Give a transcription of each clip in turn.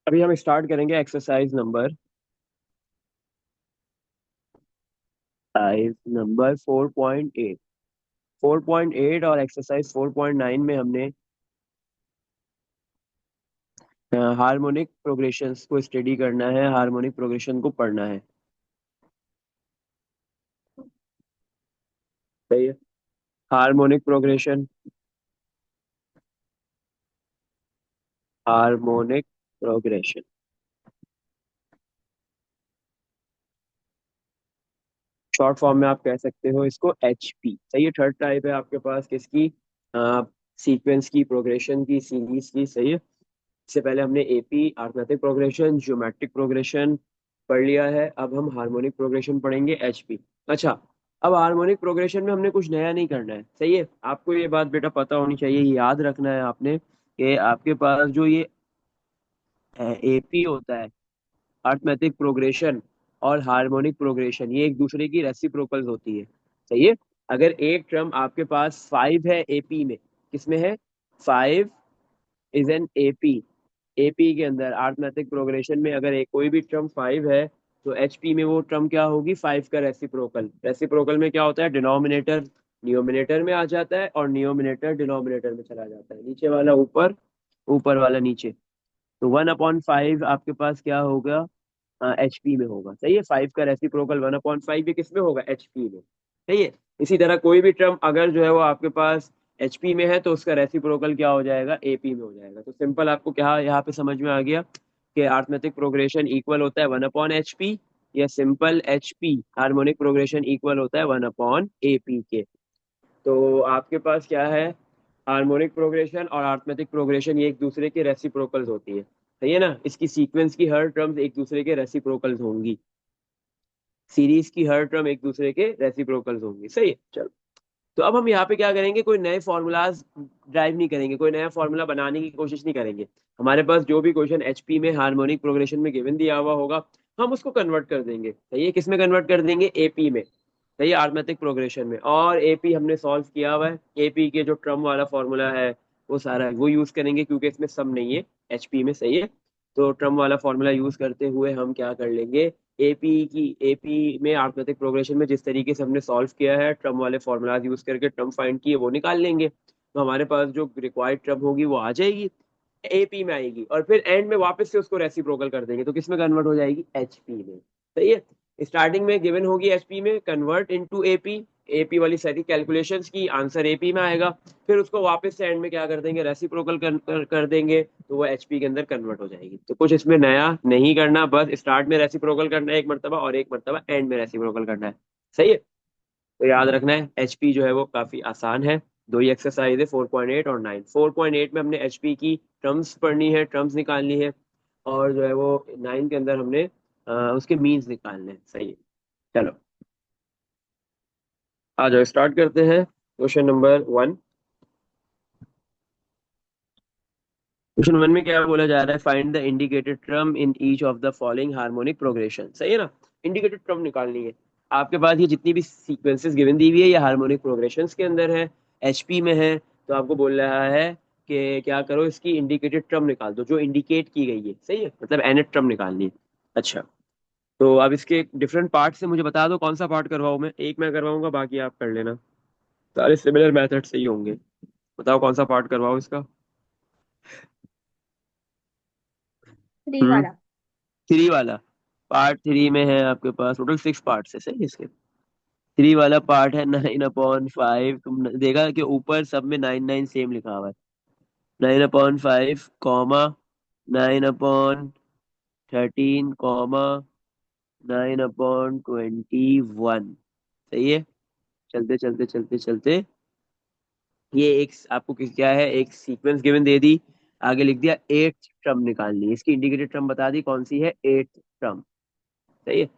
अभी हम स्टार्ट करेंगे एक्सरसाइज नंबर 4.8। 4.8 और एक्सरसाइज 4.9 में हमने हार्मोनिक प्रोग्रेशंस को स्टडी करना है, हार्मोनिक प्रोग्रेशन को पढ़ना है। सही है। Harmonic progression, harmonic progression short form में आप कह सकते हो इसको HP। सही है। थर्ड टाइप है आपके पास किसकी? सीक्वेंस की, प्रोग्रेशन की, सीरीज की। सही है। इससे पहले हमने AP arithmetic progression, geometric progression पढ़ लिया है। अब हम हार्मोनिक प्रोग्रेशन पढ़ेंगे, HP। अच्छा, अब हार्मोनिक प्रोग्रेशन में हमने कुछ नया नहीं करना है। सही है। आपको ये बात बेटा पता होनी चाहिए, ये याद रखना है आपने कि आपके पास जो ये AP होता है, अर्थमेटिक प्रोग्रेशन, और हार्मोनिक प्रोग्रेशन, ये एक दूसरे की रेसिप्रोकल्स होती है। सही है। अगर एक टर्म आपके पास 5 है AP में, किसमें है? 5 इज एन AP। AP के अंदर अर्थमेटिक प्रोग्रेशन में अगर एक कोई भी टर्म 5 है, तो HP में वो टर्म क्या होगी? 5 का रेसिप्रोकल। रेसिप्रोकल में क्या होता है? डिनोमिनेटर न्यूमिनेटर में आ जाता है और न्यूमिनेटर डिनोमिनेटर में चला जाता है। नीचे वाला ऊपर, ऊपर वाला नीचे। तो 1/5 आपके पास क्या होगा? HP में होगा। सही है। 5 का रेसिप्रोकल 1/5 ये किस में होगा? HP में। सही है। इसी तरह कोई भी टर्म अगर जो है वो आपके पास HP में है, तो उसका रेसिप्रोकल क्या हो जाएगा? AP में हो जाएगा। तो सिंपल आपको क्या यहाँ पे समझ में आ गया कि अर्थमेटिक प्रोग्रेशन इक्वल होता है 1/HP, या simple HP harmonic progression equal होता है 1/AP के। तो आपके पास क्या है? हार्मोनिक प्रोग्रेशन और अर्थमेटिक प्रोग्रेशन ये एक दूसरे के रेसिप्रोकल्स होती है। सही है ना। इसकी सीक्वेंस की हर टर्म्स एक दूसरे के रेसिप्रोकल्स होंगी। सीरीज की हर टर्म एक दूसरे के रेसिप्रोकल्स होंगी। सही है। चलो, तो अब हम यहाँ पे क्या करेंगे? कोई नए फॉर्मूलाज ड्राइव नहीं करेंगे, कोई नया फॉर्मूला बनाने की कोशिश नहीं करेंगे। हमारे पास जो भी क्वेश्चन HP में हार्मोनिक प्रोग्रेशन में गिवन दिया हुआ होगा, हम उसको कन्वर्ट कर देंगे। सही है। किस में कन्वर्ट कर देंगे? AP में। सही है, अर्थमेटिक प्रोग्रेशन में। और AP हमने सॉल्व किया हुआ है। AP के जो ट्रम वाला फॉर्मूला है वो सारा है, वो यूज करेंगे क्योंकि इसमें सम नहीं है HP में। सही है। तो ट्रम वाला फॉर्मूला यूज करते हुए हम क्या कर लेंगे? AP में अर्थमेटिक प्रोग्रेशन में जिस तरीके से हमने सॉल्व किया है, ट्रम वाले फॉर्मूलाज यूज करके ट्रम फाइंड किए, वो निकाल लेंगे। तो हमारे पास जो रिक्वायर्ड ट्रम होगी वो आ जाएगी, AP में आएगी। और फिर एंड में वापस से उसको रेसिप्रोकल कर देंगे, तो किस में कन्वर्ट हो जाएगी? HP में। सही है। स्टार्टिंग में गिवन होगी HP में, कन्वर्ट इनटू AP। AP वाली सारी कैलकुलेशंस की आंसर AP में आएगा। फिर उसको वापस से एंड में क्या कर देंगे? रेसिप्रोकल कर देंगे, तो वो HP के अंदर कन्वर्ट हो जाएगी। तो कुछ इसमें नया नहीं करना, बस स्टार्ट में रेसिप्रोकल करना है एक मरतबा, और एक मरतबा एंड में रेसिप्रोकल करना है। सही है। तो याद रखना है HP जो है वो काफी आसान है। दो ही एक्सरसाइज है, 4.8 और 9। 4.8 में हमने HP की टर्म्स पढ़नी है, टर्म्स निकालनी है। और जो है वो 9 के अंदर हमने उसके मीन्स निकालने हैं। सही है। चलो, आ जाओ स्टार्ट करते हैं। Question number 1। क्वेश्चन 1 में क्या बोला जा रहा है? Find the indicated term in each of the following harmonic progression. सही है ना। इंडिकेटेड ट्रम निकालनी है। आपके पास ये जितनी भी सीक्वेंसेस गिवन दी हुई है, ये हार्मोनिक प्रोग्रेशंस के अंदर है, HP में है। तो आपको बोल रहा है कि क्या करो, इसकी इंडिकेटेड ट्रम निकाल दो जो इंडिकेट की गई है। सही है, मतलब nth ट्रम निकालनी है। अच्छा, तो अब इसके डिफरेंट पार्ट से मुझे बता दो कौन सा पार्ट करवाऊं मैं। एक मैं करवाऊंगा, बाकी आप कर लेना। सारे सिमिलर मेथड से ही होंगे। बताओ कौन सा पार्ट करवाओ इसका। 3 हम्म। वाला। 3 वाला। पार्ट 3 में है आपके पास टोटल 6 पार्ट है। सही है। इसके 3 वाला पार्ट है 9/5। तुम देखा कि ऊपर सब में 9 9 सेम लिखा हुआ है। 9/5 कॉमा 9/13 कॉमा 9/21। सही है। चलते चलते चलते चलते, ये एक आपको क्या है, एक सीक्वेंस गिवन दे दी। आगे लिख दिया 8th टर्म निकालनी है। इसकी इंडिकेटेड टर्म बता दी कौन सी है? 8th term. सही है।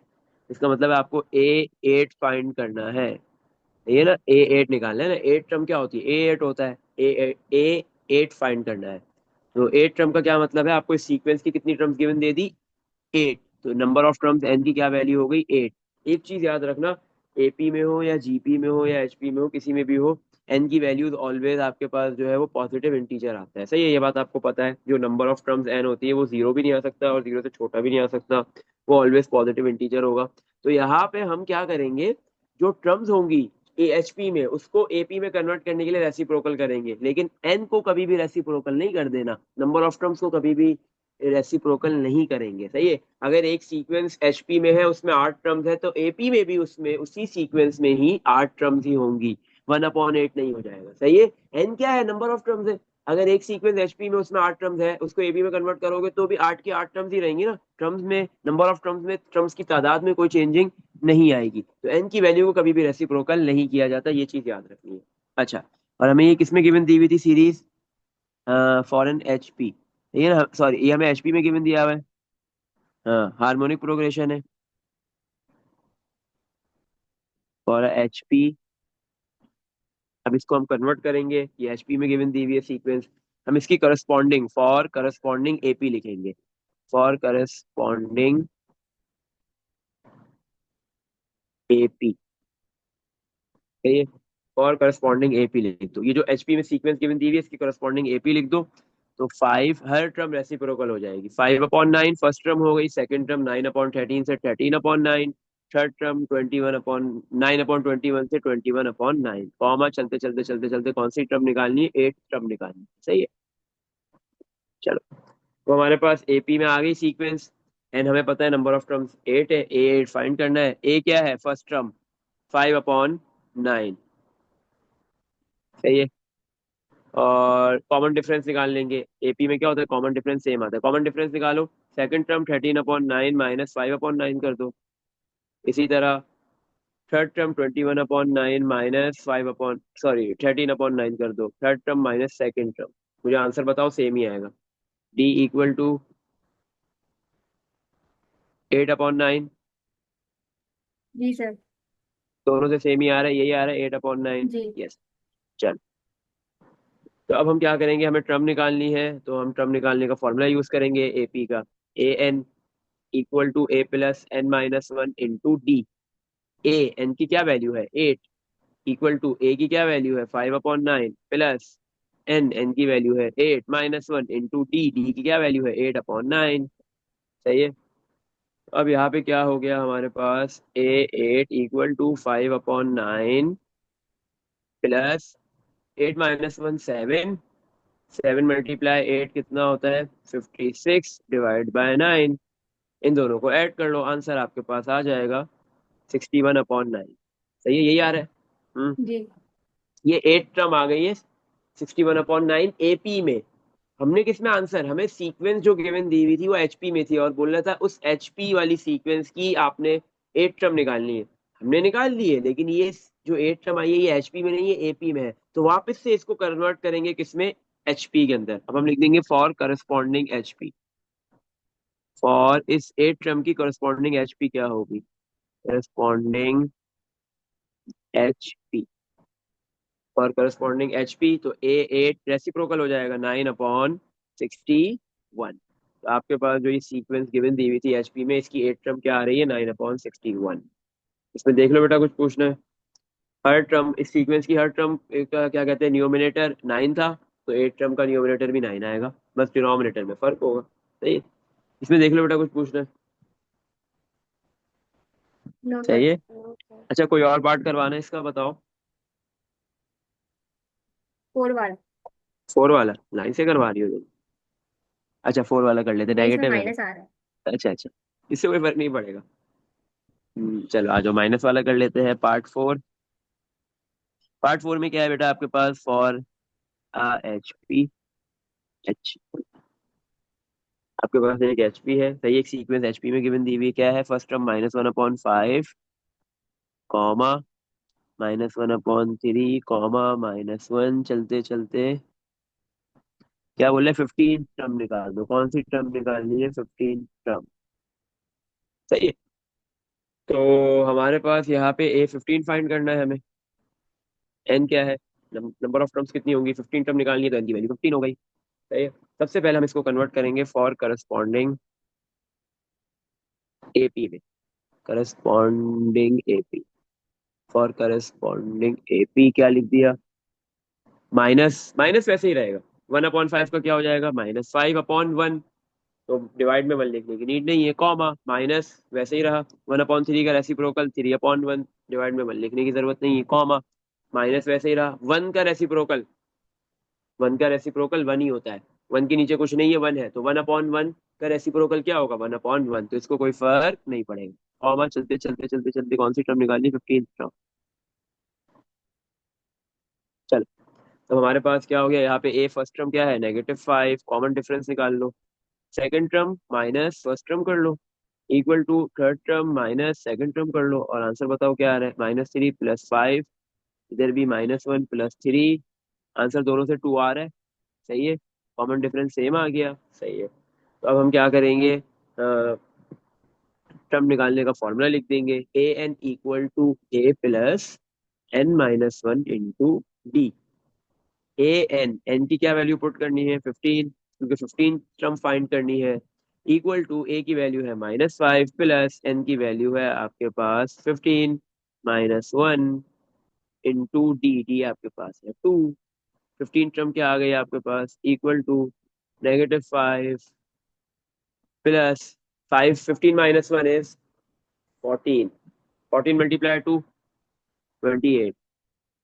इसका मतलब है आपको A8 फाइंड करना है। ये ना A8 निकालना है ना। 8 टर्म क्या होती है? A8 होता है। A8 फाइंड करना है। तो 8 टर्म का क्या मतलब है? आपको इस सीक्वेंस की कितनी टर्म्स गिवन दे दी? 8। तो नंबर ऑफ टर्म्स n की क्या वैल्यू हो गई? 8। एक चीज याद रखना, AP में हो या GP में हो या HP में हो, किसी में भी हो, एन की वैल्यूज ऑलवेज आपके पास जो है वो पॉजिटिव इंटीजर आता है। सही है, ये बात आपको पता है। जो नंबर ऑफ टर्म्स एन होती है वो जीरो भी नहीं आ सकता और जीरो से छोटा भी नहीं आ सकता, वो ऑलवेज पॉजिटिव इंटीजर होगा। तो यहाँ पे हम क्या करेंगे, जो टर्म्स होंगी एएचपी में उसको एपी में कन्वर्ट करने के लिए रेसिप्रोकल करेंगे, लेकिन एन को कभी भी रेसिप्रोकल नहीं कर देना, नंबर ऑफ टर्म्स को कभी भी रेसिप्रोकल नहीं करेंगे। सही है, अगर एक सीक्वेंस एचपी में है उसमें 8 टर्म्स है तो एपी में भी उसमें उसी सीक्वेंस में ही 8 टर्म्स ही होंगी, 1/8 नहीं हो जाएगा। सही है, एन क्या है, नंबर ऑफ टर्म्स है। अगर एक सीक्वेंस एचपी में उसमें 8 टर्म्स है, उसको एबी में कन्वर्ट करोगे तो भी 8 की 8 टर्म्स ही रहेंगी ना, टर्म्स में नंबर ऑफ टर्म्स में टर्म्स की तादाद में कोई चेंजिंग नहीं आएगी। तो एन की वैल्यू को कभी भी रेसिप्रोकल नहीं किया जाता, ये चीज याद रखनी है। अच्छा, और हमें ये किसमें गिवन दी हुई थी सीरीज, फॉरेन एचपी, ये ना, सॉरी ये हमें एचपी में गिवन दिया हुआ है। हाँ, हार्मोनिक प्रोग्रेशन है फॉर एचपी। अब इसको हम कन्वर्ट करेंगे, ये एचपी में गिवन दी हुई है सीक्वेंस, हम इसकी करस्पॉन्डिंग फॉर करस्पॉन्डिंग एपी लिखेंगे, फॉर करस्पॉन्डिंग एपी। ये फॉर करस्पॉन्डिंग एपी लिख दो, ये जो एचपी में सीक्वेंस गिवन दी हुई है इसकी करस्पॉन्डिंग एपी लिख दो। तो 5 हर टर्म रेसिप्रोकल हो जाएगी, 5/9 फर्स्ट टर्म हो गई, सेकंड टर्म 9/13 से 13/9, थर्ड टर्म 9/21 से 21/9, कॉमा चलते चलते चलते चलते कौन सी टर्म निकालनी है, 8 टर्म निकालनी है। सही है, चलो। तो हमारे पास एपी में आ गई सीक्वेंस, एंड हमें पता है नंबर ऑफ टर्म्स 8 है, ए 8 फाइंड करना है। ए क्या है, फर्स्ट टर्म 5/9। सही है, और कॉमन डिफरेंस निकाल लेंगे। एपी में क्या होता है, कॉमन डिफरेंस सेम आता है, कॉमन डिफरेंस निकालो। सेकंड टर्म 13/9 माइनस 5/9 कर दो। इसी तरह थर्ड टर्म 21/9 माइनस 13/9 कर दो, third term minus second term. मुझे आंसर बताओ, सेम ही आएगा, डी इक्वल टू 8/9। जी सर। दोनों से सेम ही आ रहा है, यही आ रहा है 8/9। जी। यस, चल। तो अब हम क्या करेंगे, हमें टर्म निकालनी है, तो हम टर्म निकालने का फॉर्मूला यूज करेंगे एपी का, a n equal to A plus n minus one into d. A n की क्या वैल्यू है 8, इक्वल टू ए की क्या वैल्यू है 5/9 प्लस एन, एन की वैल्यू है 8 minus one into d, D की क्या वैल्यू है 8/9। सही है, अब यहाँ पे क्या हो गया हमारे पास, ए 8 इक्वल टू 5/9 प्लस 8 - 1 7, 7 × 8 कितना होता है 56 डिवाइड बाय 9। इन दोनों को ऐड कर लो, आंसर आपके पास आ जाएगा 61/9। सही है, यही आ रहा है। जी। ये 8 टर्म आ गई है 61/9 एपी में। हमने किसमें आंसर, हमें सीक्वेंस जो गिवन दी हुई थी वो एचपी में थी और बोल रहा था उस एचपी वाली सीक्वेंस की आपने 8 टर्म निकालनी है। हमने निकाल ली है, लेकिन ये जो 8 टर्म आई है ये एचपी में नहीं है, एपी में है। तो वापस से इसको कन्वर्ट करेंगे किसमें, एचपी के अंदर। अब हम लिख देंगे फॉर करस्पॉन्डिंग एचपी, फॉर इस 8 टर्म की करस्पॉन्डिंग एचपी क्या होगी, corresponding HP, for corresponding HP. तो ए 8 रेसिप्रोकल हो जाएगा 9/61। तो आपके पास जो ये सीक्वेंस गिवन दी हुई थी एचपी में, इसकी 8 टर्म क्या आ रही है 9/61। इसमें देख लो बेटा, कुछ पूछना है। हर टर्म इस सीक्वेंस की हर टर्म का क्या कहते हैं, न्यूमिनेटर 9 था, तो 8 टर्म का न्यूमिनेटर भी 9 आएगा, बस डिनोमिनेटर में फर्क होगा। सही है, इसमें देख लो बेटा, कुछ पूछना है। No sir. सही है, अच्छा कोई और पार्ट करवाना है इसका, बताओ। 4 वाला। 4 वाला 9 से करवा रही हो तुम? अच्छा 4 वाला कर लेते, नहीं, इसमें नेगेटिव है माइनस आ क्या? रहा है। अच्छा अच्छा, इससे कोई फर्क नहीं पड़ेगा। चलो आ जाओ, माइनस वाला कर लेते हैं, पार्ट 4। पार्ट 4 में क्या है बेटा आपके पास, फॉर एच पी, एच, आपके पास एक एचपी है। सही, एक सीक्वेंस एचपी में गिवन दी हुई है, क्या है, फर्स्ट टर्म -1/5 कॉमा -1/3 कॉमा -1, चलते चलते क्या बोल रहे हैं, 15 टर्म निकाल दो। कौन सी टर्म निकालनी है, 15 टर्म। सही है, तो हमारे पास यहाँ पे A15 फाइंड करना है हमें। एन क्या है, नंबर ऑफ टर्म्स कितनी होंगी, 15 टर्म निकालनी है, तो एन की वैल्यू 15 हो गई। सही है, सबसे पहले हम इसको कन्वर्ट करेंगे फॉर करस्पॉन्डिंग एपी में, corresponding AP, for corresponding AP क्या लिख दिया, माइनस माइनस वैसे ही रहेगा, 1/5 का क्या हो जाएगा, -5/1। तो डिवाइड में 1 लिखने की नीड नहीं है, कॉमा माइनस वैसे ही रहा, 1/3 का रेसिप्रोकल 3/1, डिवाइड में 1 लिखने की जरूरत नहीं है, कॉमा माइनस वैसे ही रहा, 1 का रेसिप्रोकल 1 ही होता है, 1 के नीचे कुछ नहीं है, 1 है, तो 1/1 का रेसिप्रोकल क्या होगा, 1/1, तो इसको कोई फर्क नहीं पड़ेगा। कॉमा चलते चलते चलते चलते कौन सी टर्म निकालनी, 15 टर्म। चलो, तो हमारे पास क्या हो गया यहाँ पे, ए फर्स्ट टर्म क्या है, -5, कॉमन डिफरेंस निकाल लो, second term minus first term कर लो, equal to third term minus second term कर लो, और आंसर बताओ क्या आ रहा है, -3 + 5, इधर भी -1 + 3, आंसर दोनों से 2 आ रहा है, सही है, कॉमन डिफरेंस सेम आ गया, सही है। तो अब हम क्या करेंगे, टर्म निकालने का फॉर्मूला लिख देंगे, a n equal to A plus n-1 into d. A n, n की क्या वैल्यू पुट करनी है, 15, क्योंकि 15 टर्म फाइंड करनी है, इक्वल टू ए की वैल्यू है -5 प्लस एन की वैल्यू है आपके पास 15 -1 इंटू डी, डी आपके पास है 2। 15 टर्म क्या आ गई आपके पास, equal to -5 plus 5, 15 -1 is 14, 14 multiply two 28,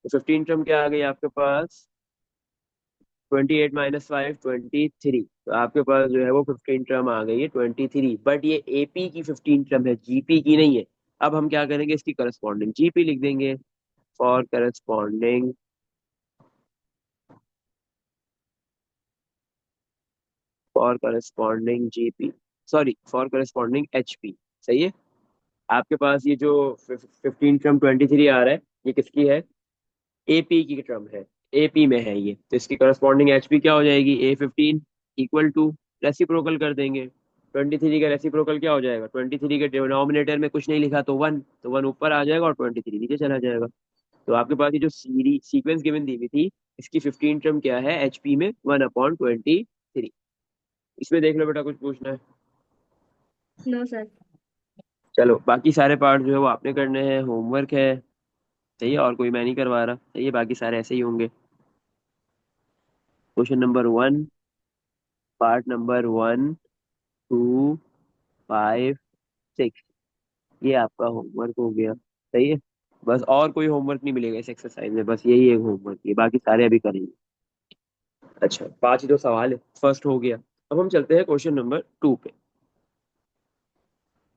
तो 15 टर्म क्या आ गई आपके पास, 28 - 5 23, तो आपके पास जो है वो 15 टर्म आ गई है 23, बट ये एपी की 15 टर्म है, जीपी की नहीं है। अब हम क्या करेंगे, इसकी करस्पॉन्डिंग जीपी लिख देंगे, for corresponding for corresponding GP, sorry for corresponding HP, सही है। आपके पास ये जो 15 टर्म 23 आ रहा है, ये किसकी है, एपी की टर्म है, एपी में है ये, तो इसकी करस्पॉन्डिंग एचपी क्या हो जाएगी, A15 इक्वल टू, रेसिप्रोकल कर देंगे, 23 का रेसिप्रोकल क्या हो जाएगा, 23 के डिनोमिनेटर में कुछ नहीं लिखा तो 1, तो 1 ऊपर आ जाएगा और 23 नीचे चला जाएगा। तो आपके पास ये जो सीरीज सीक्वेंस गिवन दी हुई थी, इसकी 15 टर्म क्या है एचपी में, 1/23। इसमें देख लो बेटा, कुछ पूछना है। No sir. चलो, बाकी सारे पार्ट जो है वो आपने करने हैं, होमवर्क है, सही है, और कोई मैं नहीं करवा रहा, सही है, बाकी सारे ऐसे ही होंगे। क्वेश्चन नंबर 1, पार्ट नंबर 1, 2, 5, 6, ये आपका होमवर्क हो गया, सही है। बस और कोई होमवर्क नहीं मिलेगा इस एक्सरसाइज में, बस यही एक होमवर्क है, बाकी सारे अभी करेंगे। अच्छा, 5 ही तो सवाल है, फर्स्ट हो गया। अब हम चलते हैं क्वेश्चन नंबर 2 पे।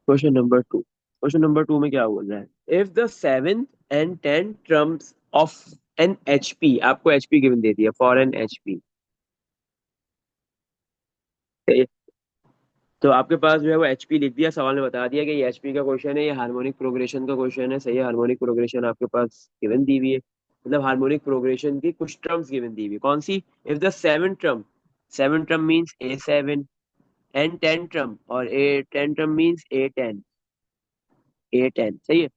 क्वेश्चन नंबर 2 में क्या बोल रहा है, if the 7th and 10th terms of an HP, आपको एचपी गिवन दे दिया, फॉर एन एचपी, तो आपके पास जो है वो एचपी लिख दिया, सवाल में बता दिया कि ये एचपी का क्वेश्चन है, ये हार्मोनिक प्रोग्रेशन का क्वेश्चन है, सही है, हार्मोनिक प्रोग्रेशन आपके पास गिवन दी हुई है, मतलब हार्मोनिक प्रोग्रेशन की कुछ टर्म्स गिवन दी हुई है, कौन सी, if the seven term means A7, and 10 term, और A10 टर्म मीन्स A10, सही है,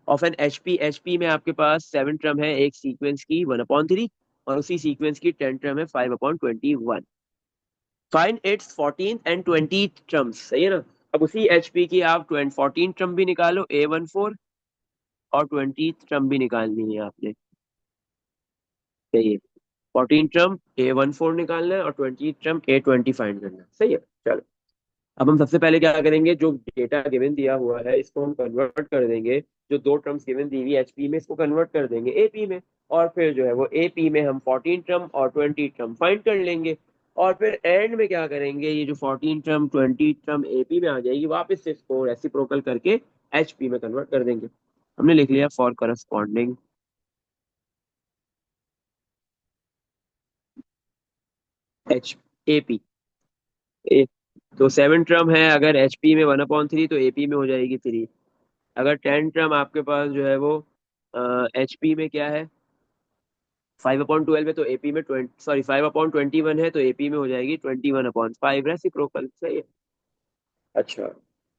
ऑफ एन एचपी, एचपी में आपके पास 7 टर्म है एक सीक्वेंस की 1/3, और उसी सीक्वेंस की 10 टर्म है 5/21, find its 14th and 20th terms, सही है ना। अब उसी एचपी की आप 14 टर्म भी निकालो, A14, और 20th टर्म भी निकालनी है आपने, सही है, 14 टर्म A14 निकालना है और 20th टर्म A20 फाइंड करना है, सही है। चलो, अब हम सबसे पहले क्या करेंगे, जो डेटा गिवन दिया हुआ है इसको हम कन्वर्ट कर देंगे, जो दो टर्म्स गिवन दी हुई एचपी में, इसको कन्वर्ट कर देंगे एपी में, और फिर जो है वो एपी में हम 14 टर्म और 20 टर्म फाइंड कर लेंगे, और फिर एंड में क्या करेंगे, ये जो 14 टर्म 20 टर्म एपी में आ जाएगी, वापस से इसको रेसिप्रोकल करके एचपी में कन्वर्ट कर देंगे। हमने लिख लिया, फॉर करस्पॉन्डिंग एच एपी, ए, तो 7 टर्म है अगर एचपी में 1/3, तो एपी में हो जाएगी 3। अगर 10 टर्म आपके पास जो है वो एचपी में क्या है, 5/12 है, तो एपी में 20, सॉरी 5/21 है, तो एपी में हो जाएगी 21/5, रेसिप्रोकल, सही है। अच्छा,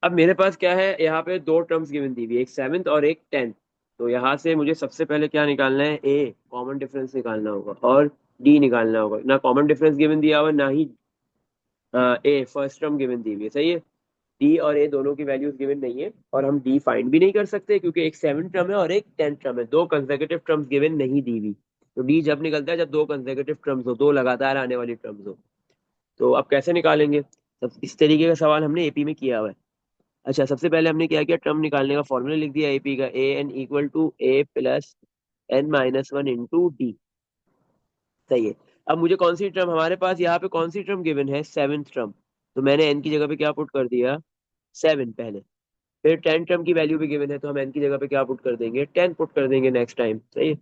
अब मेरे पास क्या है, यहाँ पे दो टर्म्स गिवन दी हुई है, एक 7th और एक 10th, तो यहाँ से मुझे सबसे पहले क्या निकालना है, ए कॉमन डिफरेंस निकालना होगा, और डी निकालना होगा, ना कॉमन डिफरेंस गिवन दिया हुआ, ना ही ए फर्स्ट टर्म गिवन दी हुई है, सही है। डी और ए दोनों की वैल्यूज गिवन नहीं है, और हम डी फाइंड भी नहीं कर सकते, क्योंकि एक 7 टर्म है और एक 10 टर्म है, दो कंसेक्यूटिव टर्म्स गिवन नहीं दी हुई, तो डी जब निकलता है जब दो कंसेक्यूटिव टर्म्स हो, दो लगातार आने वाली टर्म्स हो। तो अब कैसे निकालेंगे? सब इस तरीके का सवाल हमने एपी में किया हुआ है। अच्छा, सबसे पहले हमने क्या किया, टर्म निकालने का फॉर्मूला लिख दिया एपी का, a n equal to A plus n minus one into d. सही है। अब मुझे कौन सी टर्म, हमारे पास यहाँ पे कौन सी टर्म गिवन है, सेवेंथ टर्म। तो मैंने एन की जगह पे क्या पुट कर दिया, 7 पहले। फिर 10 टर्म की वैल्यू भी गिवन है, तो हम एन की जगह पे क्या पुट कर देंगे, 10 पुट कर देंगे नेक्स्ट टाइम। सही है।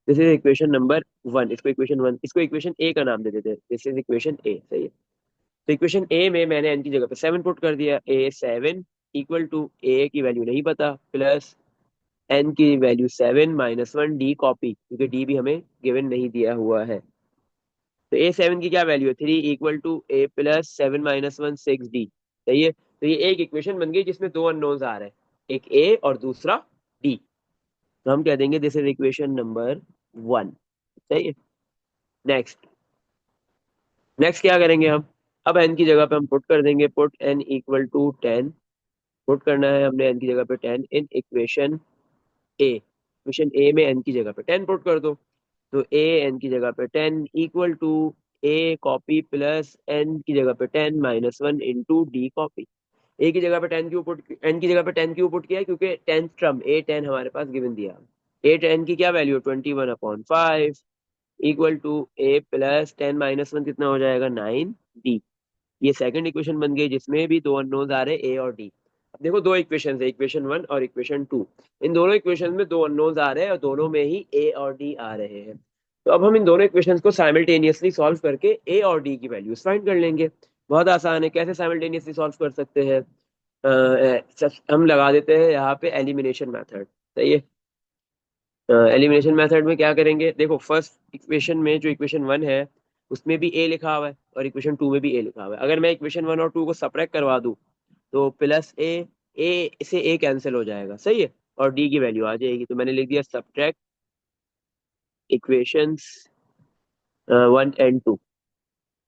दिस इज इक्वेशन नंबर 1, इसको इक्वेशन 1, इसको इक्वेशन ए का नाम दे देते हैं, दिस इज इक्वेशन ए। सही है। तो इक्वेशन ए में मैंने एन की जगह पे 7 पुट कर दिया, ए 7 इक्वल टू ए की वैल्यू नहीं पता, प्लस एन की value 7 minus one D copy, क्योंकि डी भी हमें गिवन नहीं दिया हुआ है। तो ए 7 की क्या वैल्यू है, 3 equal to A plus 7 minus one 6 D. सही है। तो ये एक इक्वेशन बन गई जिसमें दो अननोन्स आ रहे हैं, एक ए और दूसरा डी। तो हम कह देंगे दिस इज इक्वेशन नंबर 1। सही है। नेक्स्ट, नेक्स्ट क्या करेंगे हम, अब एन की जगह पे हम पुट कर देंगे, put N equal to 10। Put करना है हमने एन की जगह पे 10 इन इक्वेशन ए। इक्वेशन ए में एन की जगह पे 10 पुट कर दो। तो ए एन की जगह पे 10 equal to A copy plus N की जगह पे 10 minus one into D copy. A की जगह पे 10 क्यों पुट, एन की जगह पे 10 क्यों पुट किया है, क्योंकि 10th टर्म ए 10 हमारे पास गिवन दिया। ए 10 की क्या वैल्यू है, 21/5 equal to A plus 10 minus one कितना हो जाएगा, 9 डी। ये सेकंड इक्वेशन बन गई जिसमें भी दो अननोन्स आ रहे हैं ए और डी। अब देखो दो इक्वेशन है, इक्वेशन 1 और इक्वेशन 2। इन दोनों इक्वेशन में दो अननोन्स आ रहे हैं और दोनों में ही ए और डी आ रहे हैं। तो अब हम इन दोनों इक्वेशंस को साइमल्टेनियसली सॉल्व करके ए और डी की वैल्यूज फाइंड कर लेंगे। बहुत आसान है, कैसे साइमल्टेनियसली सॉल्व कर सकते हैं, हम लगा देते हैं यहाँ पे एलिमिनेशन मेथड। सही है। एलिमिनेशन मेथड में क्या करेंगे, देखो फर्स्ट इक्वेशन में जो इक्वेशन 1 है उसमें भी ए लिखा हुआ है और इक्वेशन 2 में भी ए लिखा हुआ है। अगर मैं इक्वेशन 1 और 2 को सब्ट्रैक्ट करवा दूं तो प्लस ए से ए कैंसिल हो जाएगा। सही है। और डी की वैल्यू आ जाएगी, तो मैंने लिख दिया सब्ट्रैक्ट इक्वेशंस 1 and 2।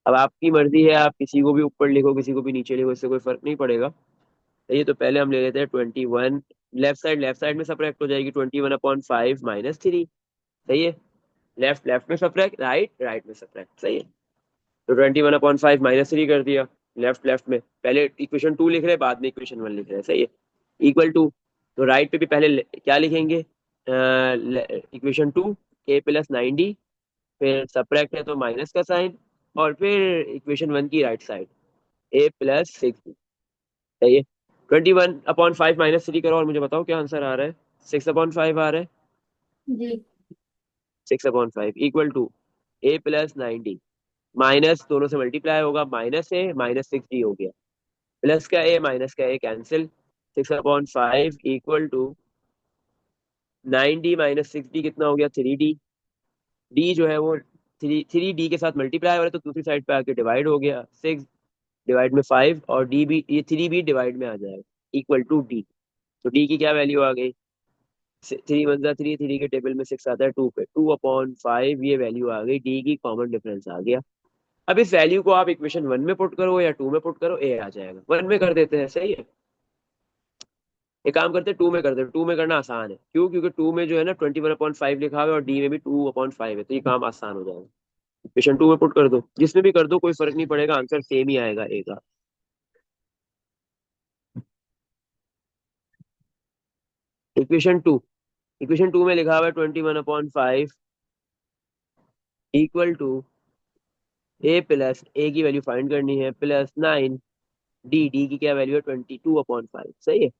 अब आपकी मर्जी है, आप किसी को भी ऊपर लिखो किसी को भी नीचे लिखो, इससे कोई फर्क नहीं पड़ेगा। सही है। तो पहले हम ले लेते हैं 21, लेफ्ट साइड में सब्ट्रैक्ट हो जाएगी 21/5 - 3। सही है। लेफ्ट लेफ्ट में सब्ट्रैक्ट, राइट राइट में सब्ट्रैक्ट। सही है। तो 21/5 - 3 कर दिया। लेफ्ट लेफ्ट में पहले इक्वेशन 2 लिख रहे हैं, बाद में इक्वेशन 1 लिख रहे हैं। सही है। इक्वल टू, तो राइट पे भी पहले क्या लिखेंगे, इक्वेशन 2 ए प्लस 9 डी, फिर सब्ट्रैक्ट है तो माइनस का साइन, और फिर इक्वेशन 1 की राइट साइड ए प्लस 6 डी। सही है। 21/5 - 3 करो और मुझे बताओ क्या आंसर आ रहा है, 6/5 आ रहा है। जी 6/5 equal to A plus 9 D, minus दोनों से मल्टीप्लाई होगा, माइनस ए माइनस 6 डी हो गया, प्लस का ए माइनस का a cancel. 6/5 equal to 9 D minus 6 d कितना हो गया, 3 डी। डी जो है वो 3 डी के साथ मल्टीप्लाई हो रहा है तो दूसरी साइड पे आके डिवाइड हो गया, 6/5, और डी भी, ये 3 भी डिवाइड में आ जाएगा, इक्वल टू डी। तो डी की क्या वैल्यू आ गई, 3 × 3 3 के टेबल में 6 आता है 2 पे, 2/5 ये वैल्यू आ गई, डी की कॉमन डिफरेंस आ गया। अब इस वैल्यू को आप इक्वेशन 1 में पुट करो या 2 में पुट करो, ए आ जाएगा। 1 में कर देते हैं। सही है। एक काम करते हैं 2 में करते हैं, 2 में करना आसान है, क्यों, क्योंकि 2 में जो है ना 21/5 लिखा हुआ है और डी में भी 2/5 है, तो ये काम आसान हो जाएगा। इक्वेशन 2 में पुट कर दो, जिसमें भी कर दो कोई फर्क नहीं पड़ेगा, आंसर सेम ही आएगा ए का। इक्वेशन 2, इक्वेशन 2 में लिखा हुआ है 21/5 इक्वल टू ए प्लस ए की वैल्यू फाइंड करनी है, प्लस 9 डी, डी की क्या वैल्यू है, 22/5। सही है।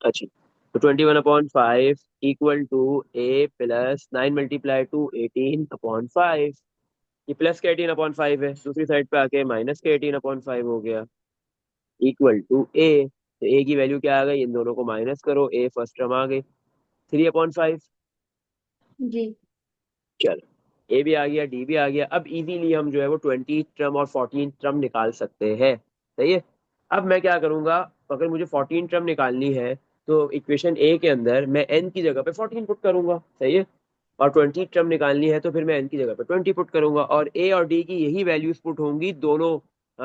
अच्छा, तो 21/5 इक्वल टू ए प्लस 9 × 2 18/5। ये प्लस का 18/5 है, दूसरी साइड पे आके माइनस का 18/5 हो गया, इक्वल टू ए। तो ए की वैल्यू क्या आ गई, इन दोनों को माइनस करो, ए फर्स्ट टर्म आ गई 3/5। जी चलो, ए भी आ गया डी भी आ गया। अब इजीली हम जो है वो 20 टर्म और 14 टर्म निकाल सकते हैं। सही है। अब मैं क्या करूंगा, अगर मुझे 14 टर्म निकालनी है तो इक्वेशन ए के अंदर मैं एन की जगह पे 14 पुट करूंगा। सही है। और 20 टर्म निकालनी है तो फिर मैं एन की जगह पे 20 पुट करूंगा, और ए और डी की यही वैल्यूज पुट होंगी दोनों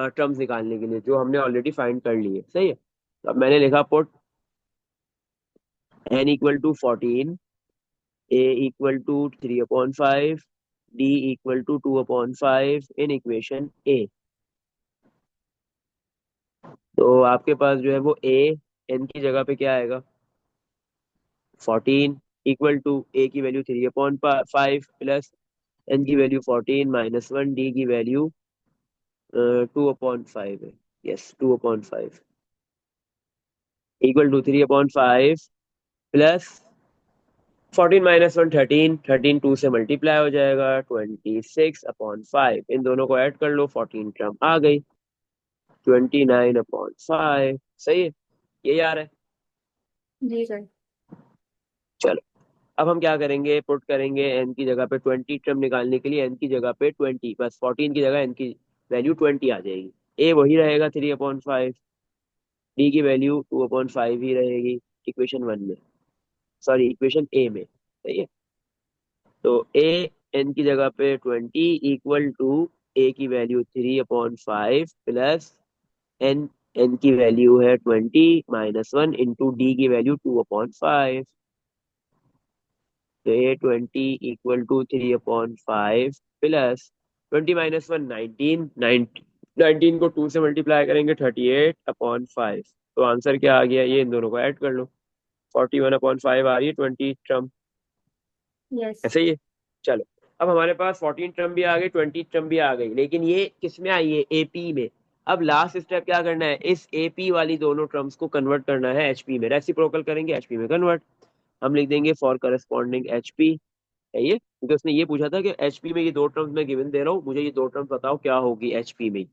टर्म्स निकालने के लिए जो हमने ऑलरेडी फाइंड कर ली है। सही है। तो अब मैंने लिखा put N equal to 14 a equal to 3/5, d equal to 2/5 in equation a. तो आपके पास जो है वो ए एन की जगह पे क्या आएगा, 14 इक्वल टू ए की वैल्यू 3/5 प्लस एन की वैल्यू 14 -1, डी की वैल्यू 2/5 है। यस, 2/5 इक्वल टू 3/5 प्लस 14 - 1 13, 13 2 से मल्टीप्लाई हो जाएगा, 26/5। इन दोनों को ऐड कर लो, 14 टर्म आ गई, 29/5। सही है, यही आ रहा है। जी सर। चलो, अब हम क्या करेंगे, पुट करेंगे एन की जगह पे 20 टर्म निकालने के लिए, एन की जगह पे 20, बस 14 की जगह एन की वैल्यू 20 आ जाएगी। ए वही रहेगा 3/5, डी की वैल्यू 2/5 ही रहेगी इक्वेशन 1 में, सॉरी इक्वेशन ए में। सही है, तो ए एन की जगह पे 20 इक्वल टू ए की वैल्यू 3/5 प्लस एन एन की वैल्यू है 20 - 1 इंटू डी की वैल्यू 2/5। तो ए 20 इक्वल टू 3/5 प्लस 20 - 1 19, 19 को 2 से मल्टीप्लाई करेंगे 38/5। तो आंसर क्या आ गया, ये इन दोनों को ऐड कर लो, 41/5 आ रही है 20 टर्म। यस। ऐसे ही है। चलो, अब हमारे पास 14 टर्म भी आ गई, 20 टर्म भी आ गई, लेकिन ये किस में आई है, एपी में। अब लास्ट स्टेप क्या करना है, इस एपी वाली दोनों टर्म्स को कन्वर्ट करना है एचपी में, रेसिप्रोकल करेंगे एचपी में कन्वर्ट। हम लिख देंगे फॉर करस्पॉन्डिंग एचपी है ये, क्योंकि उसने ये पूछा था कि एचपी में ये दो टर्म्स मैं गिवन दे रहा हूँ, मुझे ये दो टर्म्स बताओ क्या होगी एचपी में।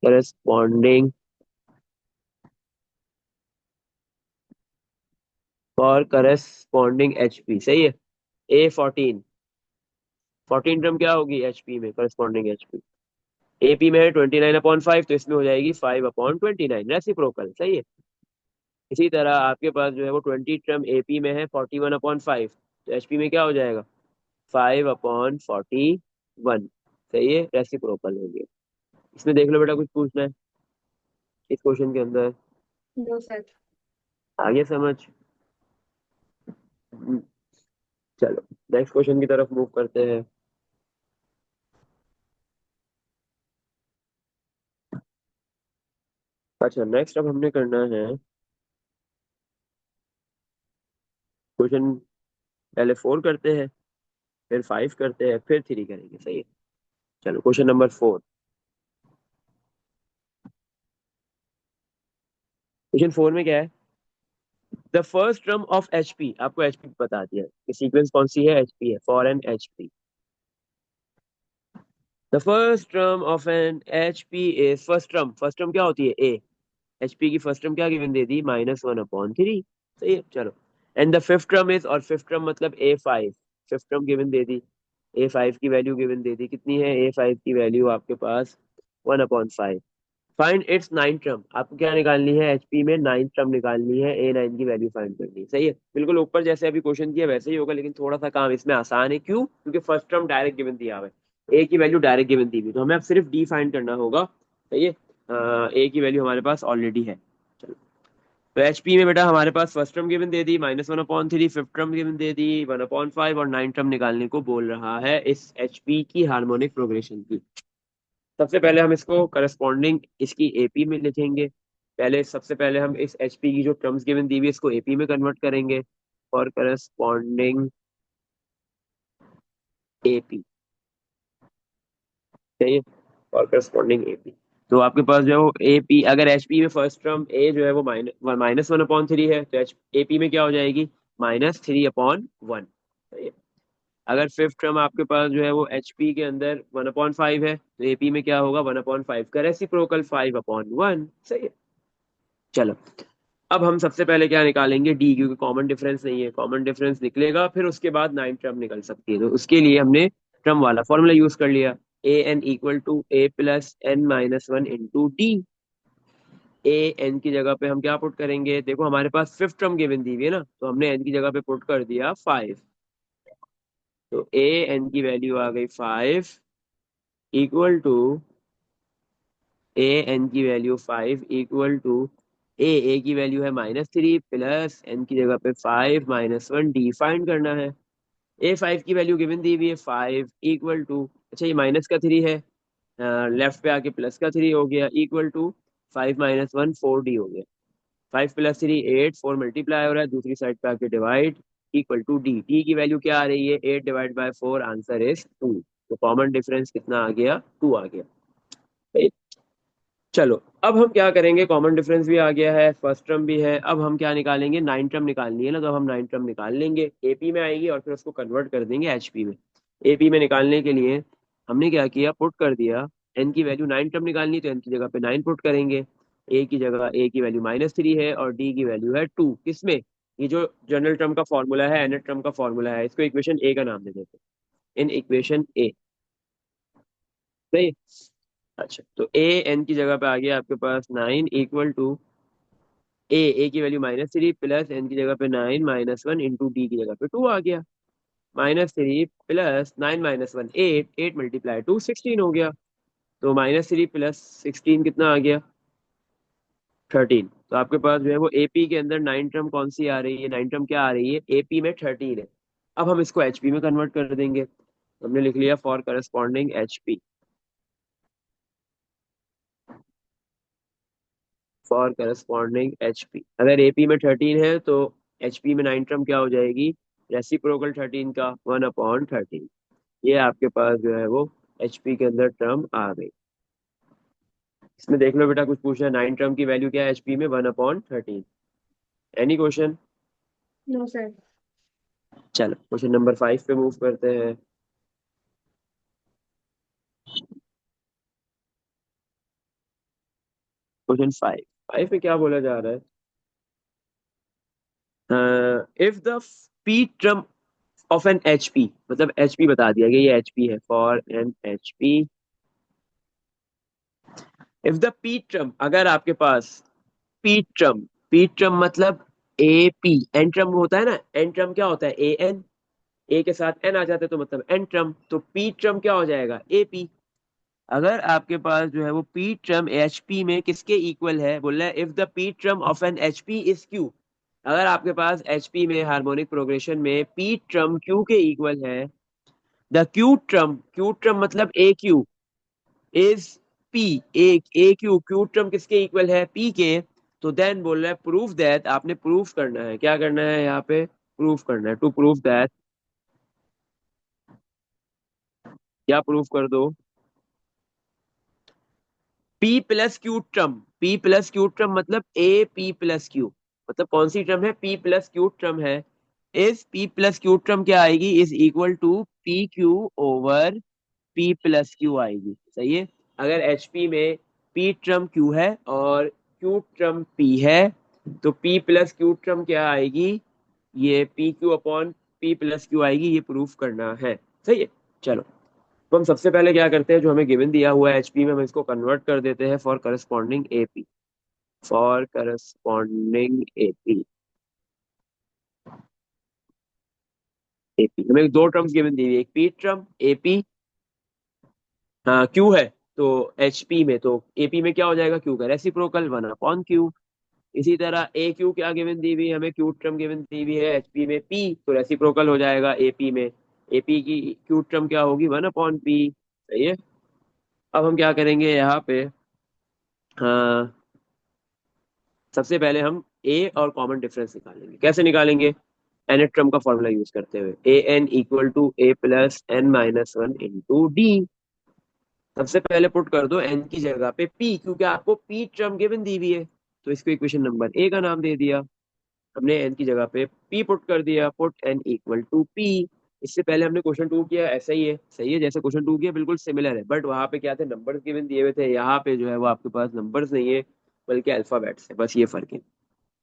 करस्पॉन्डिंग फॉर करस्पॉन्डिंग एचपी, सही है। ए 14, 14 टर्म क्या होगी एचपी में, करस्पॉन्डिंग एचपी। एपी में है 29/5, तो इसमें हो जाएगी 5/29, रेसिप्रोकल। सही है। इसी तरह आपके पास जो है वो 20 टर्म एपी में है 41/5, तो एचपी में क्या हो जाएगा, 5/41। सही है, रेसिप्रोकल हो गया। इसमें देख लो बेटा, कुछ पूछना है इस क्वेश्चन के अंदर, नो सर। आगे समझ। चलो, नेक्स्ट क्वेश्चन की तरफ मूव करते हैं। अच्छा, नेक्स्ट अब हमने करना है क्वेश्चन, पहले 4 करते हैं, फिर 5 करते हैं, फिर 3 करेंगे। सही है, चलो क्वेश्चन नंबर 4। क्वेश्चन 4 में क्या है, the first term of HP, आपको एचपी बता दिया कि सीक्वेंस कौन सी है, एचपी है, for an HP. The first term of an HP is, first term क्या होती है, ए। एचपी की फर्स्ट टर्म क्या गिवन दे दी, -1/3। सही है, चलो। And the fifth term is, और फिफ्थ टर्म मतलब A5, फिफ्थ टर्म गिवन दे दी, A5 की वैल्यू गिवन दे दी, कितनी है A5 की वैल्यू आपके पास 1/5। फाइंड इट्स नाइन टर्म, आपको क्या निकालनी है एचपी में, नाइन टर्म निकालनी है, A9 की वैल्यू फाइंड करनी है। सही है, बिल्कुल ऊपर जैसे अभी क्वेश्चन किया वैसे ही होगा, लेकिन थोड़ा सा काम इसमें आसान है, क्यों, क्योंकि फर्स्ट टर्म डायरेक्ट गिवन दिया हुआ है, ए की वैल्यू डायरेक्ट गिवन दी हुई, तो हमें अब सिर्फ डी फाइंड करना होगा। सही है, ए की वैल्यू हमारे पास ऑलरेडी है। चलो, तो एचपी में बेटा हमारे पास फर्स्ट टर्म गिवन दे दी -1/3, फिफ्थ टर्म गिवन दे दी 1/5, और नाइन टर्म निकालने को बोल रहा है इस एचपी की हार्मोनिक प्रोग्रेशन की। सबसे पहले हम इसको करस्पॉन्डिंग इसकी एपी में लिखेंगे। पहले सबसे पहले हम इस एचपी की जो टर्म्स गिवन दी हुई है इसको एपी में कन्वर्ट करेंगे, और करस्पॉन्डिंग एपी, सही है, और करस्पॉन्डिंग एपी। तो आपके पास जो है वो एपी, अगर एचपी में फर्स्ट टर्म ए जो है वो -1/3 है, तो एच एपी में क्या हो जाएगी, -3/1। सही है। अगर फिफ्थ टर्म आपके पास जो है वो एचपी के अंदर 1/5 है, तो एपी में क्या होगा, 1/5 का रेसिप्रोकल 5/1। सही है, चलो। अब हम सबसे पहले क्या निकालेंगे, डी, क्योंकि कॉमन डिफरेंस नहीं है, कॉमन डिफरेंस निकलेगा फिर उसके बाद नाइन टर्म निकल सकती है, तो उसके लिए हमने टर्म वाला फॉर्मूला यूज कर लिया, a n equal to A plus n -1 into d. A n की जगह पे हम क्या पुट करेंगे, देखो हमारे पास फिफ्थ टर्म गिवन दी हुई है ना, तो हमने एन की जगह पे पुट कर दिया 5। तो ए एन की वैल्यू आ गई 5 इक्वल टू, ए एन की वैल्यू 5 इक्वल टू ए की वैल्यू है -3 प्लस एन की जगह पे 5 - 1 डी फाइंड करना है। A5 की वैल्यू गिवन दी हुई है 5 इक्वल टू, अच्छा ये माइनस का 3 है, लेफ्ट पे आके प्लस का 3 हो गया, इक्वल टू 5 - 1 4 डी हो गया। 5 + 3 8, 4 मल्टीप्लाई हो रहा है, दूसरी साइड पे आके divide, equal to D. D की वैल्यू क्या आ रही है, 8/4, आंसर इज 2। तो कॉमन डिफरेंस कितना आ गया, 2 आ गया। चलो अब हम क्या करेंगे, कॉमन डिफरेंस भी आ गया है, फर्स्ट टर्म भी है, अब हम क्या निकालेंगे, नाइन टर्म निकालनी है ना, तो अब हम नाइन टर्म निकाल लेंगे। एपी में आएगी और फिर उसको कन्वर्ट कर देंगे एचपी में। एपी में निकालने के लिए हमने क्या किया, पुट कर दिया, एन की वैल्यू नाइन टर्म निकालनी है तो एन की जगह पे 9 पुट करेंगे। ए की जगह ए की वैल्यू -3 है और डी की वैल्यू है 2, किसमें, ये जो जनरल टर्म का फॉर्मूला है, एनथ टर्म का फॉर्मूला है, इसको इक्वेशन ए का नाम दे देते हैं, इन इक्वेशन ए। सही। अच्छा तो ए एन की जगह पे आ गया आपके पास 9 इक्वल टू ए की वैल्यू -3 प्लस एन की जगह पे 9 - 1 इंटू डी की जगह पे 2 आ गया। -3 प्लस 9 - 1 8, 8 मल्टीप्लाई 2 16 हो गया। तो -3 प्लस 16 कितना आ गया, 13। तो आपके पास जो है वो एपी के अंदर नाइन टर्म कौन सी आ रही है, नाइन टर्म क्या आ रही है, एपी में 13 है। अब हम इसको एचपी में कन्वर्ट कर देंगे। हमने लिख लिया for corresponding HP, for corresponding HP. अगर एपी में 13 है तो एचपी में नाइन टर्म क्या हो जाएगी, रेसिप्रोकल 13 का 1/13। ये आपके पास जो है वो एचपी के अंदर टर्म आ गई। इसमें देख लो बेटा, कुछ पूछना है, नाइन टर्म की वैल्यू क्या है एचपी में, 1/13। Any question. No sir. चलो क्वेश्चन नंबर 5 पे मूव करते हैं। क्वेश्चन 5, 5 में क्या बोला जा रहा है, if the P term of an HP, मतलब एचपी बता दिया गया, ये एचपी है, for an HP, if the P term, अगर आपके पास पी टर्म, पी टर्म मतलब ए पी, एन टर्म होता है ना, एन टर्म क्या होता है, ए एन, ए के साथ एन आ जाते हैं तो मतलब एन ट्रम, तो पी ट्रम क्या हो जाएगा, ए पी। अगर आपके पास जो है वो पी ट्रम एच पी में किसके इक्वल है, बोल रहा है if the p term of an H P is q. अगर आपके पास एच पी में हार्मोनिक प्रोग्रेशन में पी ट्रम क्यू के इक्वल है, द क्यू ट्रम मतलब a q is p, a q, q term किसके इक्वल है, पी के, तो देन बोल रहा है प्रूफ दैट, आपने प्रूफ करना है, क्या करना है यहाँ पे, प्रूफ करना है, टू प्रूफ दैट, क्या प्रूफ कर दो, P plus Q term, P plus Q term मतलब ए पी प्लस क्यू, मतलब कौन सी टर्म है, पी प्लस क्यू ट्रम है, इस पी प्लस क्यू ट्रम क्या आएगी, is equal to P Q over P plus Q आएगी। सही है। अगर एच पी में पी ट्रम क्यू है और क्यू ट्रम पी है, तो पी प्लस क्यू ट्रम क्या आएगी, ये P Q upon P plus Q आएगी, ये प्रूफ करना है। सही है। चलो तो हम सबसे पहले क्या करते हैं, जो हमें गिवन दिया हुआ है एचपी में, हम इसको कन्वर्ट कर देते हैं for corresponding AP, for corresponding AP, AP हमें दो टर्म्स गिवन दी हुई है, एक पी टर्म एपी, हाँ क्यू है, तो एचपी में, तो एपी में क्या हो जाएगा, क्यू का रेसिप्रोकल 1/क्यू। इसी तरह ए क्यू क्या गिवन दी हुई है, हमें क्यू टर्म गिवन दी हुई है एचपी में पी, तो रेसिप्रोकल हो जाएगा एपी में, एपी की क्यू टर्म क्या होगी, 1/पी। सही है। अब हम क्या करेंगे यहाँ पे, हाँ सबसे पहले हम ए और कॉमन डिफरेंस निकालेंगे, कैसे निकालेंगे, एन ट्रम का फॉर्मूला यूज करते हुए, a n equal to A plus n -1 into d. सबसे पहले पुट कर दो एन की जगह पे पी, क्योंकि आपको पी ट्रम गिवन दी हुई है, तो इसको इक्वेशन नंबर ए का नाम दे दिया। हमने एन की जगह पे पी पुट कर दिया, put N equal to P. इससे पहले हमने क्वेश्चन टू किया, ऐसा ही है, सही है, जैसे क्वेश्चन टू किया बिल्कुल सिमिलर है, बट वहां पे क्या थे, नंबर्स गिवन दिए हुए थे, यहाँ पे जो है वो आपके पास नंबर्स नहीं है बल्कि अल्फाबेट्स है, बस ये फर्क है।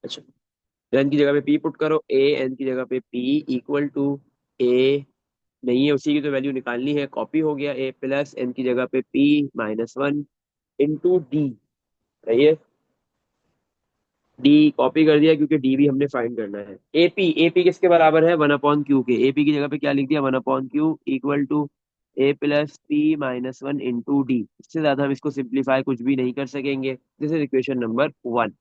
अच्छा एन की जगह पे पी पुट करो, ए एन की जगह पे पी इक्वल टू ए, नहीं है उसी की तो वैल्यू निकालनी है, कॉपी हो गया, ए प्लस एन की जगह पे पी -1 इंटू डी। सही है। डी कॉपी कर दिया क्योंकि डी भी हमने फाइंड करना है। एपी, एपी किसके बराबर है, 1/क्यू के, एपी की जगह पे क्या लिख दिया, 1/क्यू equal to A plus p -1 into d. इससे ज्यादा हम इसको सिंप्लीफाई कुछ भी नहीं कर सकेंगे। This is equation number 1।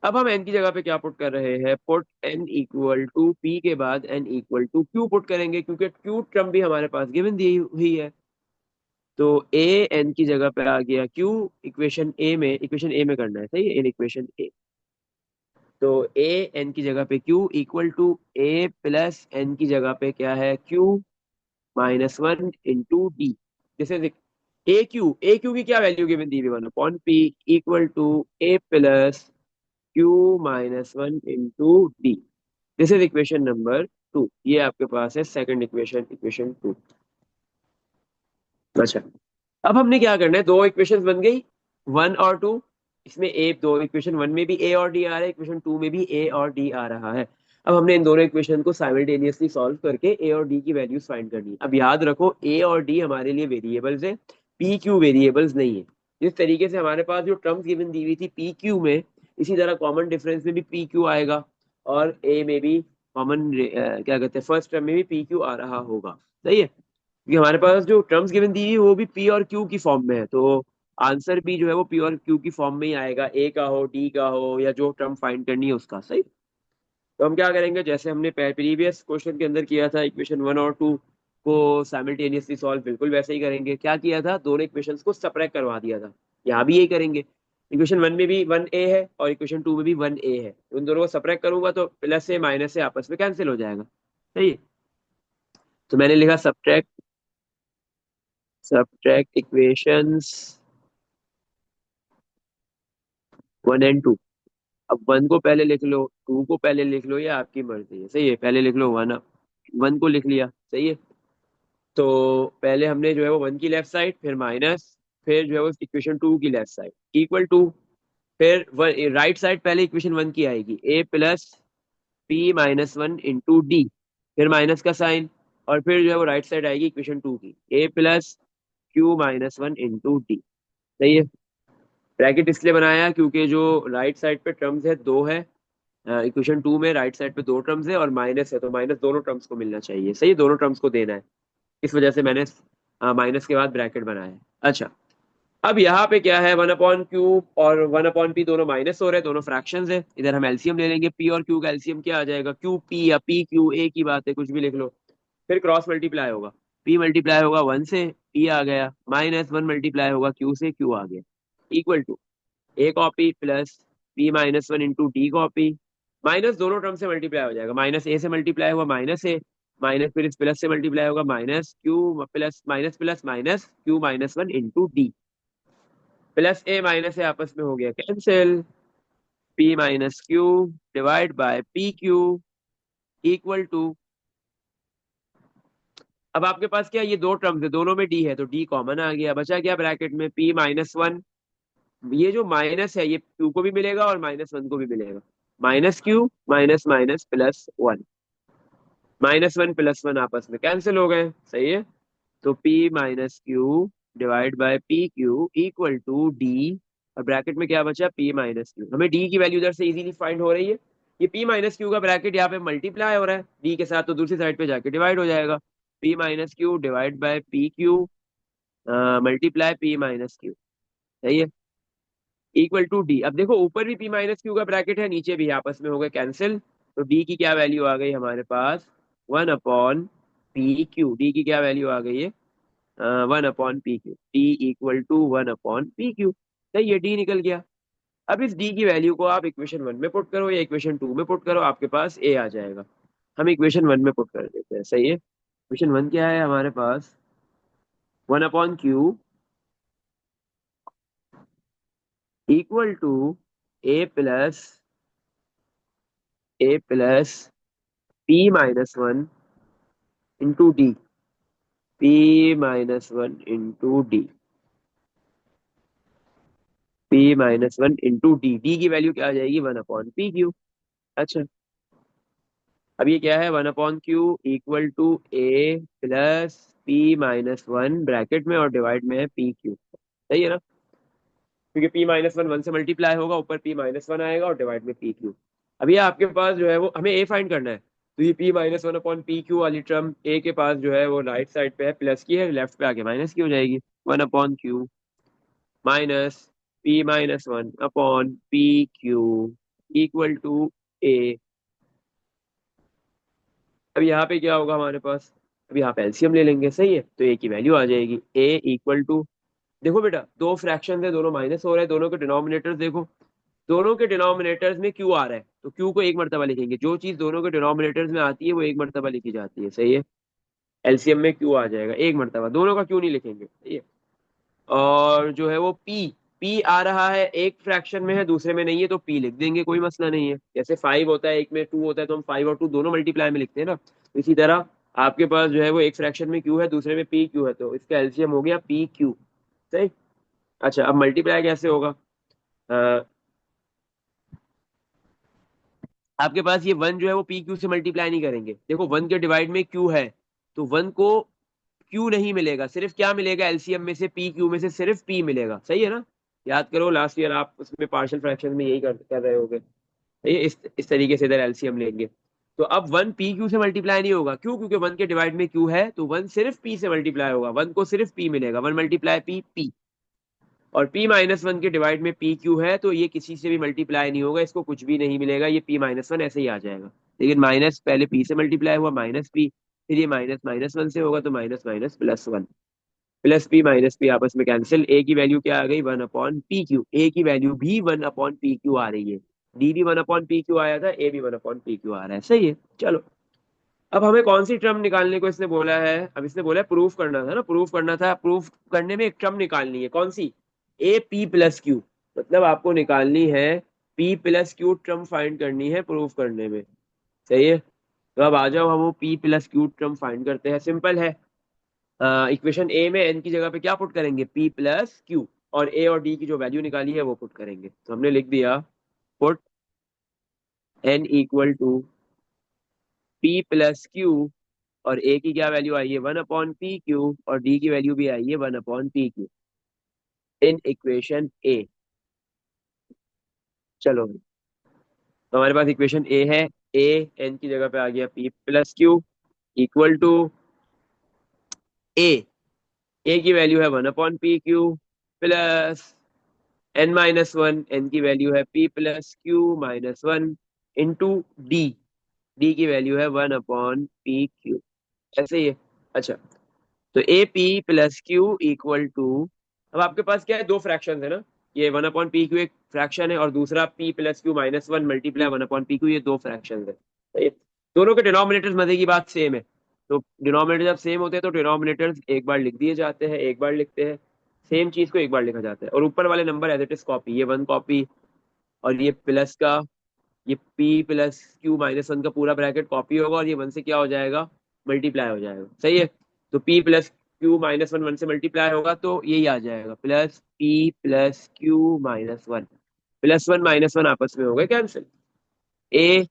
अब हम एन की जगह पे क्या पुट कर रहे हैं, put N equal to P के बाद N equal to Q put करेंगे, क्योंकि क्यू टर्म भी हमारे पास गिवन दी हुई है। तो ए एन की जगह पे आ गया क्यू, इक्वेशन ए में करना है, सही है, इन इक्वेशन ए। तो ए एन की जगह पे Q equal to A plus N की जगह पे क्या है, Q minus one into D. जैसे देख, ए क्यू की क्या वैल्यू गिवन दी हुई, 1/p equal to A plus Q minus one into D. This is equation number 2। ये आपके पास है सेकंड इक्वेशन, इक्वेशन 2। अच्छा, अब हमने क्या करना है, दो इक्वेशंस बन गई, 1 और 2। इसमें ए, दो इक्वेशन 1 में भी ए और डी आ रहा है, इक्वेशन 2 में भी ए और डी आ रहा है। अब हमने इन दोनों इक्वेशन को साइमल्टेनियसली सॉल्व करके ए और डी की वैल्यूज फाइंड करनी है। अब याद रखो, ए और डी हमारे लिए वेरिएबल्स है, पी क्यू वेरिएबल्स नहीं है। जिस तरीके से हमारे पास जो टर्म्स गिवन दी हुई थी पी क्यू में, इसी तरह कॉमन डिफरेंस में भी पी क्यू आएगा, और ए में भी कॉमन क्या कहते हैं, फर्स्ट टर्म में भी पी क्यू आ रहा होगा। सही है, क्योंकि हमारे पास जो टर्म्स गिवन दी हुई है वो भी पी और क्यू की फॉर्म में है, तो आंसर भी जो है वो पी और क्यू की फॉर्म में ही आएगा, ए का हो, डी का हो, या जो टर्म फाइंड करनी है उसका। सही, तो हम क्या करेंगे, जैसे हमने प्रीवियस क्वेश्चन के अंदर किया था, इक्वेशन 1 और 2 को साइमल्टेनियसली सॉल्व, बिल्कुल वैसे ही करेंगे। क्या किया था, दोनों इक्वेशंस को सबट्रैक्ट करवा दिया था, यहाँ भी यही करेंगे। इक्वेशन 1 में भी 1a है और इक्वेशन 2 में भी 1a है, उन दोनों को सबट्रैक्ट करूंगा तो प्लस से माइनस से आपस में कैंसिल हो जाएगा। सही है, तो मैंने लिखा सबट्रैक्ट, इक्वेशंस 1 और 2। अब 1 को पहले लिख लो, 2 को पहले लिख लो, ये आपकी मर्जी है। सही है, पहले लिख लो 1, 1 को लिख लिया। सही है, तो पहले हमने जो है वो 1 की लेफ्ट साइड, फिर माइनस, फिर जो है वो इक्वेशन 2 की लेफ्ट साइड इक्वल टू, फिर राइट साइड पहले इक्वेशन 1 की आएगी, a plus P minus one into d, फिर माइनस का साइन, और फिर जो है वो राइट साइड आएगी इक्वेशन 2 की, a plus Q minus one into d. सही है, ब्रैकेट इसलिए बनाया क्योंकि जो राइट साइड पे टर्म्स है दो है, इक्वेशन 2 में राइट साइड पे दो टर्म्स है और माइनस है, तो माइनस दोनों टर्म्स को मिलना चाहिए। सही है, दोनों टर्म्स को देना है, इस वजह से मैंने माइनस के बाद ब्रैकेट बनाया है। अच्छा, अब यहाँ पे क्या है, 1/क्यू और 1/p दोनों माइनस हो रहे हैं, दोनों फ्रैक्शंस है। इधर हम एलसीएम ले लेंगे, पी और क्यू का एलसीएम क्या आ जाएगा, क्यू पी या पी क्यू, एक ही बात है, कुछ भी लिख लो। फिर क्रॉस मल्टीप्लाई होगा, पी मल्टीप्लाई होगा 1 से, पी आ गया, माइनस 1 मल्टीप्लाई होगा क्यू से, क्यू आ गया, equal to A copy plus P minus one into D copy, minus दोनों टर्म से मल्टीप्लाई हो जाएगा, माइनस ए से मल्टीप्लाई हुआ माइनस ए, माइनस फिर इस प्लस से मल्टीप्लाई होगा, minus q plus minus Q minus one into d, plus a minus a आपस में हो गया cancel, p minus Q divide by P Q equal to, अब आपके पास क्या है, ये दो टर्म्स है, दोनों में डी है, तो डी कॉमन आ गया, बचा क्या ब्रैकेट में, पी माइनस वन, ये जो माइनस है ये क्यू को भी मिलेगा और माइनस वन को भी मिलेगा, minus Q minus minus plus one, minus one plus one आपस में कैंसिल हो गए। सही है, तो P minus Q divide by P Q equal to D, और ब्रैकेट में क्या बचा, P माइनस क्यू। हमें डी की वैल्यू इधर से इजीली फाइंड हो रही है, ये P माइनस क्यू का ब्रैकेट यहाँ पे मल्टीप्लाई हो रहा है डी के साथ, तो दूसरी साइड पे जाके डिवाइड हो जाएगा, P minus Q divide by P Q multiply P minus Q. सही है, इक्वल टू डी। अब देखो ऊपर भी P माइनस क्यू का ब्रैकेट है, नीचे भी, आपस में हो गए कैंसिल, तो डी की क्या वैल्यू आ गई हमारे पास, 1/p क्यू, डी की क्या वैल्यू आ गई है, 1/p Q, D equal to 1/p Q. सही है, डी निकल गया। अब इस डी की वैल्यू को आप इक्वेशन 1 में पुट करो या इक्वेशन 2 में पुट करो, आपके पास ए आ जाएगा। हम इक्वेशन 1 में पुट कर देते हैं। सही है, इक्वेशन 1 क्या है हमारे पास, 1/क्यू equal to A plus P minus one into d, p minus one into d, p minus one into d, D की वैल्यू क्या आ जाएगी, 1/p क्यू। अच्छा, अब ये क्या है, 1/क्यू equal to A plus P minus one bracket में और डिवाइड में है पी क्यू। सही है ना, क्योंकि पी माइनस वन 1 से मल्टीप्लाई होगा, ऊपर पी माइनस वन आएगा और डिवाइड में पी क्यू। अब ये आपके पास जो है वो हमें ए फाइंड करना है, तो ये P minus one upon p Q वाली टर्म ए के पास जो है वो राइट साइड पे है प्लस की है, लेफ्ट पे आके माइनस की हो जाएगी, 1/क्यू minus p minus one upon p Q equal to a. अब यहाँ पे क्या होगा हमारे पास, अब यहाँ पे एलसीएम ले लेंगे, सही है, तो ए की वैल्यू आ जाएगी ए इक्वल टू, देखो बेटा दो फ्रैक्शन है, दोनों माइनस हो रहे हैं, दोनों के डिनोमिनेटर्स देखो, दोनों के डिनोमिनेटर्स में क्यू आ रहा है, तो क्यू को एक मर्तबा लिखेंगे, जो चीज दोनों के डिनोमिनेटर्स में आती है वो एक मर्तबा लिखी जाती है, सही है। एलसीएम में क्यू आ जाएगा एक मर्तबा, दोनों का क्यू नहीं लिखेंगे, सही है। और जो है वो पी, पी आ रहा है एक फ्रैक्शन में है दूसरे में नहीं है, तो पी लिख देंगे, कोई मसला नहीं है। जैसे 5 होता है एक में 2 होता है, तो हम 5 और 2 दोनों मल्टीप्लाई में लिखते हैं ना, तो इसी तरह आपके पास जो है वो एक फ्रैक्शन में क्यू है दूसरे में पी क्यू है, तो इसका एलसीएम हो गया पी क्यू, सही। अच्छा अब मल्टीप्लाई कैसे होगा, अ, आपके पास ये वन जो है वो पी क्यू से मल्टीप्लाई नहीं करेंगे, देखो वन के डिवाइड में क्यू है, तो वन को क्यू नहीं मिलेगा, सिर्फ क्या मिलेगा एलसीएम में से, पी क्यू में से सिर्फ पी मिलेगा, सही है ना। याद करो लास्ट ईयर आप उसमें पार्शियल फ्रैक्शन में यही कर रहे होगे, ये इस तरीके से इधर एलसीएम लेंगे। तो अब वन पी क्यू से मल्टीप्लाई नहीं होगा, क्यों, क्योंकि वन के डिवाइड में क्यू है, तो वन सिर्फ पी से मल्टीप्लाई होगा, वन को सिर्फ पी मिलेगा, वन मल्टीप्लाई पी पी। और p माइनस वन के डिवाइड में पी क्यू है, तो ये किसी से भी मल्टीप्लाई नहीं होगा, इसको कुछ भी नहीं मिलेगा, ये p माइनस वन ऐसे ही आ जाएगा। लेकिन माइनस पहले p से मल्टीप्लाई हुआ माइनस p, फिर ये माइनस माइनस वन से होगा तो minus minus plus one, plus P minus P आपस में कैंसिल, ए की वैल्यू क्या आ गई 1/pq, ए की वैल्यू भी 1/pq आ रही है, डी भी 1/pq आया था, ए भी 1/pq आ रहा है, सही है। चलो अब हमें कौन सी टर्म निकालने को इसने बोला है, अब इसने बोला है प्रूफ करना था ना, प्रूफ करना था, प्रूफ करने में एक टर्म निकालनी है, कौन सी, ए पी प्लस क्यू, मतलब आपको निकालनी है P plus Q term find करनी है प्रूफ करने में, सही है। तो अब आ जाओ हम वो P plus Q term find करते हैं, सिंपल है। इक्वेशन ए में एन की जगह पे क्या पुट करेंगे पी प्लस क्यू, और ए और डी की जो वैल्यू निकाली है वो पुट करेंगे, तो हमने लिख दिया put N equal to P plus Q, और ए की क्या वैल्यू आई है 1/pq, और डी की वैल्यू भी आई है 1/pq इन इक्वेशन ए। चलो तो हमारे पास इक्वेशन ए है, ए एन की जगह पे आ गया p plus q equal to a, a की वैल्यू है 1/pq plus n minus one, n की वैल्यू है p plus Q minus one into d, D की वैल्यू है 1/pq, ऐसे ही है। अच्छा तो a P plus q equal to, अब आपके पास क्या है दो फ्रैक्शन है ना, ये 1/pq एक फ्रैक्शन है और दूसरा p plus Q minus one multiply 1/pq, ये दो फ्रैक्शन है, सही? दोनों के डिनोमिनेटर्स मजे की बात सेम है, तो डिनोमिनेटर जब सेम होते हैं तो डिनोमिनेटर्स एक बार लिख दिए जाते हैं, एक बार लिखते हैं, सेम चीज को एक बार लिखा जाता है, और ऊपर वाले number as it is copy, ये वन कॉपी, और ये प्लस का, ये p plus Q minus one का पूरा ब्रैकेट कॉपी होगा, और ये वन से क्या हो जाएगा मल्टीप्लाई हो जाएगा, सही है। तो p plus Q minus one one से मल्टीप्लाई होगा तो यही आ जाएगा plus p plus Q minus one, plus one minus one आपस में हो गए कैंसिल, ए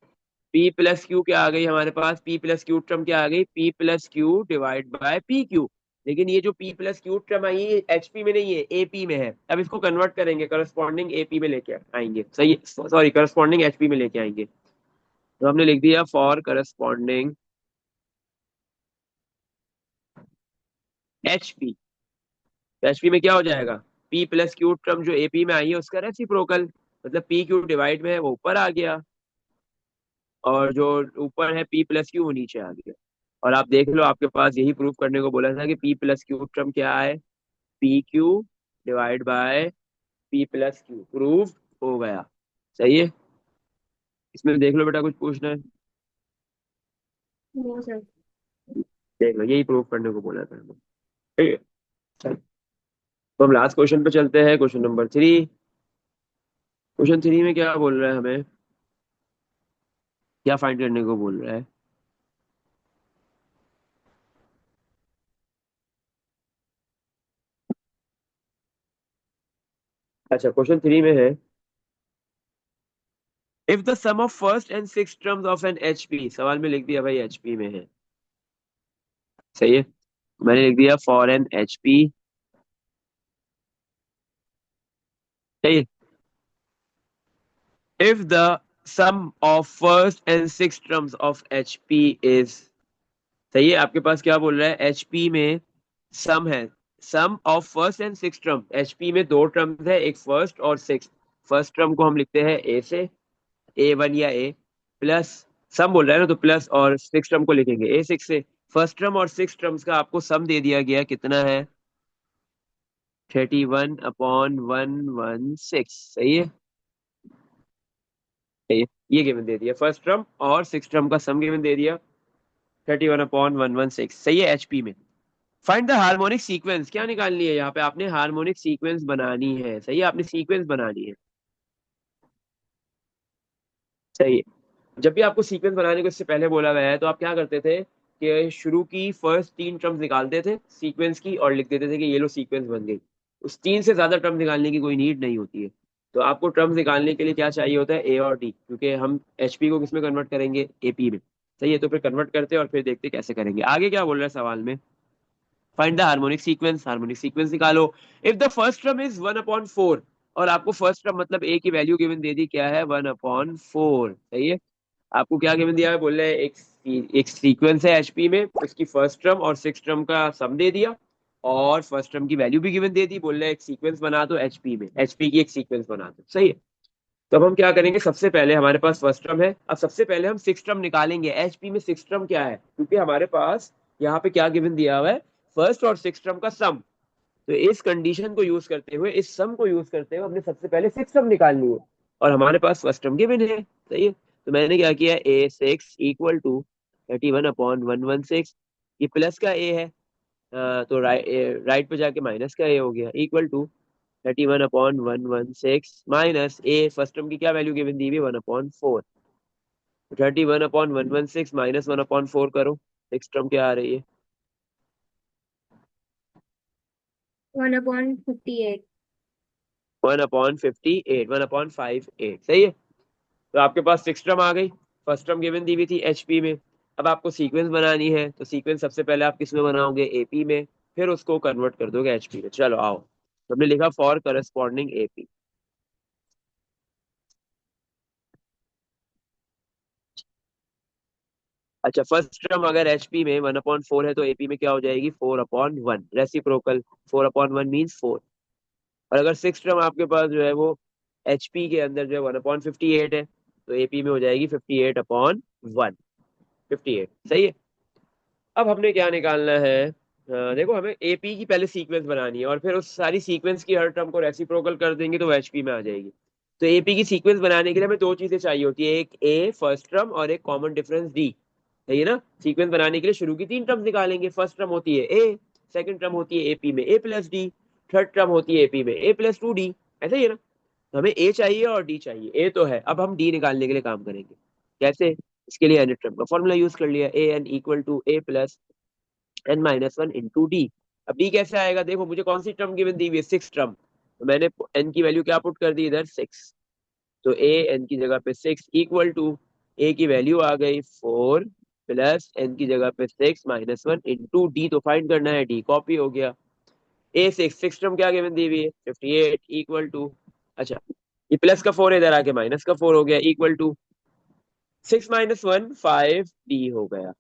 p प्लस क्यू क्या आ गई हमारे पास, p प्लस क्यू टर्म क्या आ गई p plus Q divide by P Q, लेकिन ये जो p प्लस क्यू टर्म आई है HP में नहीं है AP में है, अब इसको कन्वर्ट करेंगे करस्पॉन्डिंग AP में लेके आएंगे, सही, सॉरी करस्पॉन्डिंग HP में लेके आएंगे, तो हमने लिख दिया फॉर करस्पॉन्डिंग HP, तो HP में क्या हो जाएगा p प्लस क्यू टर्म जो AP में आई है उसका रेसिप्रोकल, मतलब p क्यू डिवाइड में है वो ऊपर आ गया, और जो ऊपर है p प्लस क्यू वो नीचे आ गया, और आप देख लो आपके पास यही प्रूफ करने को बोला था कि p प्लस क्यू टर्म क्या है P Q divide bye p plus Q, proof हो गया, सही है। इसमें देख लो बेटा कुछ पूछना है, नो सर। देख लो यही प्रूफ करने को बोला था हमें, ठीक है। चलो, तो हम लास्ट क्वेश्चन पे चलते हैं, क्वेश्चन नंबर 3। क्वेश्चन 3 में क्या बोल रहा है हमें, क्या फाइंड करने को बोल रहा है, अच्छा क्वेश्चन 3 में है if the sum of first and six terms of an HP, सवाल में लिख दिया भाई एचपी में है, सही है, मैंने लिख दिया फॉर एन एचपी, सही है, if the sum of first and six terms of HP is, सही है, आपके पास क्या बोल रहा है एचपी में सम है, sum of first and six term, HP में दो टर्म्स है, एक फर्स्ट और सिक्स, फर्स्ट टर्म को हम लिखते हैं ए से, A1 या A प्लस सम बोल रहा है ना, तो प्लस और सिक्स टर्म को लिखेंगे A6 से। फर्स्ट टर्म और सिक्स टर्म्स का आपको सम दे दिया गया, कितना है 31/116, सही है। ये गिवन दे दिया, फर्स्ट टर्म और सिक्स टर्म का सम गिवन दे दिया 31/116, सही है एचपी में। फाइंड द हार्मोनिक सीक्वेंस, क्या निकालनी है यहाँ पे आपने, हार्मोनिक सीक्वेंस बनानी है, सही है, आपने सीक्वेंस बनानी है, सही है। जब भी आपको सीक्वेंस बनाने को इससे पहले बोला गया है तो आप क्या करते थे कि शुरू की फर्स्ट तीन टर्म्स निकालते थे सीक्वेंस की और लिख देते थे कि ये लो सीक्वेंस बन गई। उस तीन से ज्यादा टर्म निकालने की कोई नीड नहीं होती है। तो आपको टर्म्स निकालने के लिए क्या चाहिए होता है, ए और डी, क्योंकि हम एचपी को किसमें कन्वर्ट करेंगे, एपी में, सही है। तो फिर कन्वर्ट करते हैं और फिर देखते हैं कैसे करेंगे। आगे क्या बोल रहा है सवाल में, find the harmonic sequence, harmonic sequence निकालो। If the first term is 1/4, और आपको फर्स्ट टर्म मतलब ए की वैल्यू गिवन दे दी, क्या है 1/4, सही है। आपको क्या गिवन दिया है, बोल रहे हैं एक सीक्वेंस है एचपी में, उसकी फर्स्ट टर्म और सिक्स टर्म का सम दे दिया, और फर्स्ट टर्म की वैल्यू भी गिवन दे दी, बोल रहे हैं एक सीक्वेंस बना दो एचपी में, एचपी की एक सीक्वेंस बना दो, सही है। तो अब हम क्या करेंगे, सबसे पहले हमारे पास फर्स्ट टर्म है, अब सबसे पहले हम सिक्स टर्म निकालेंगे। एचपी में सिक्स टर्म क्या है, क्योंकि हमारे पास यहाँ पे क्या गिवन दिया हुआ है, फर्स्ट और सिक्स टर्म का सम। तो इस कंडीशन को यूज करते हुए, इस सम को यूज करते हुए हमने सबसे पहले सिक्स टर्म निकालनी है, और हमारे पास फर्स्ट टर्म गिवन है, सही है। तो मैंने क्या किया, A6 = 31/116, ये प्लस का ए है, तो राइट पे जाके माइनस का ए हो गया, equal to 31/116 minus A, first term की क्या वैल्यू गिवन दी हुई 1/4। 31/116 माइनस 1/4 करो, सिक्स टर्म क्या आ रही है, 1/58। 1/58, 1/58, सही है। तो आपके पास सिक्स टर्म आ गई, फर्स्ट टर्म गिवन दी हुई थी एचपी में। अब आपको सीक्वेंस बनानी है, तो सीक्वेंस सबसे पहले आप किस में बनाओगे, एपी में, फिर उसको कन्वर्ट कर दोगे एचपी में। चलो आओ, हमने लिखा फॉर करस्पॉन्डिंग एपी। अच्छा, फर्स्ट टर्म अगर एचपी में 1/4 है तो एपी में क्या हो जाएगी, 4/1, रेसिप्रोकल, 4/1 मीन्स 4। और अगर सिक्स टर्म आपके पास जो है वो एचपी के अंदर जो है 1/58 है, तो एपी में हो जाएगी 58/1, 58, सही है। अब हमने क्या निकालना है, देखो हमें एपी की पहले सीक्वेंस बनानी है, और फिर उस सारी सीक्वेंस की हर टर्म को रेसिप्रोकल कर देंगे तो एचपी में आ जाएगी। तो एपी की सीक्वेंस बनाने के लिए हमें दो चीजें चाहिए होती है, एक ए फर्स्ट टर्म और एक कॉमन डिफरेंस डी, सही है ना। सीक्वेंस बनाने के लिए शुरू की तीन टर्म निकालेंगे, फर्स्ट टर्म होती है ए, सेकंड टर्म होती है एपी में ए प्लस डी, थर्ड टर्म होती है एपी में ए प्लस टू डी, ऐसा ही है ना। तो हमें ए चाहिए और डी चाहिए, ए तो है, अब हम डी निकालने के लिए काम करेंगे, कैसे, इसके लिए एन टर्म का फॉर्मूला यूज कर लिया, a n equal to A plus n-1 into d. अब डी कैसे आएगा, देखो मुझे कौन सी टर्म गिवन दी हुई है, सिक्स टर्म, तो मैंने n की वैल्यू क्या पुट कर दी इधर, सिक्स। तो ए एन की जगह पे सिक्स इक्वल टू, ए की वैल्यू आ गई 4 प्लस एन की जगह पे सिक्स -1 इंटू डी, तो फाइंड करना है डी, कॉपी हो गया। ए सिक्स, सिक्स टर्म क्या गिवन दी हुई है 58 इक्वल टू, अच्छा ये प्लस का 4 इधर आके माइनस का 4 हो गया, इक्वल टू 6 - 1 5 डी हो गया,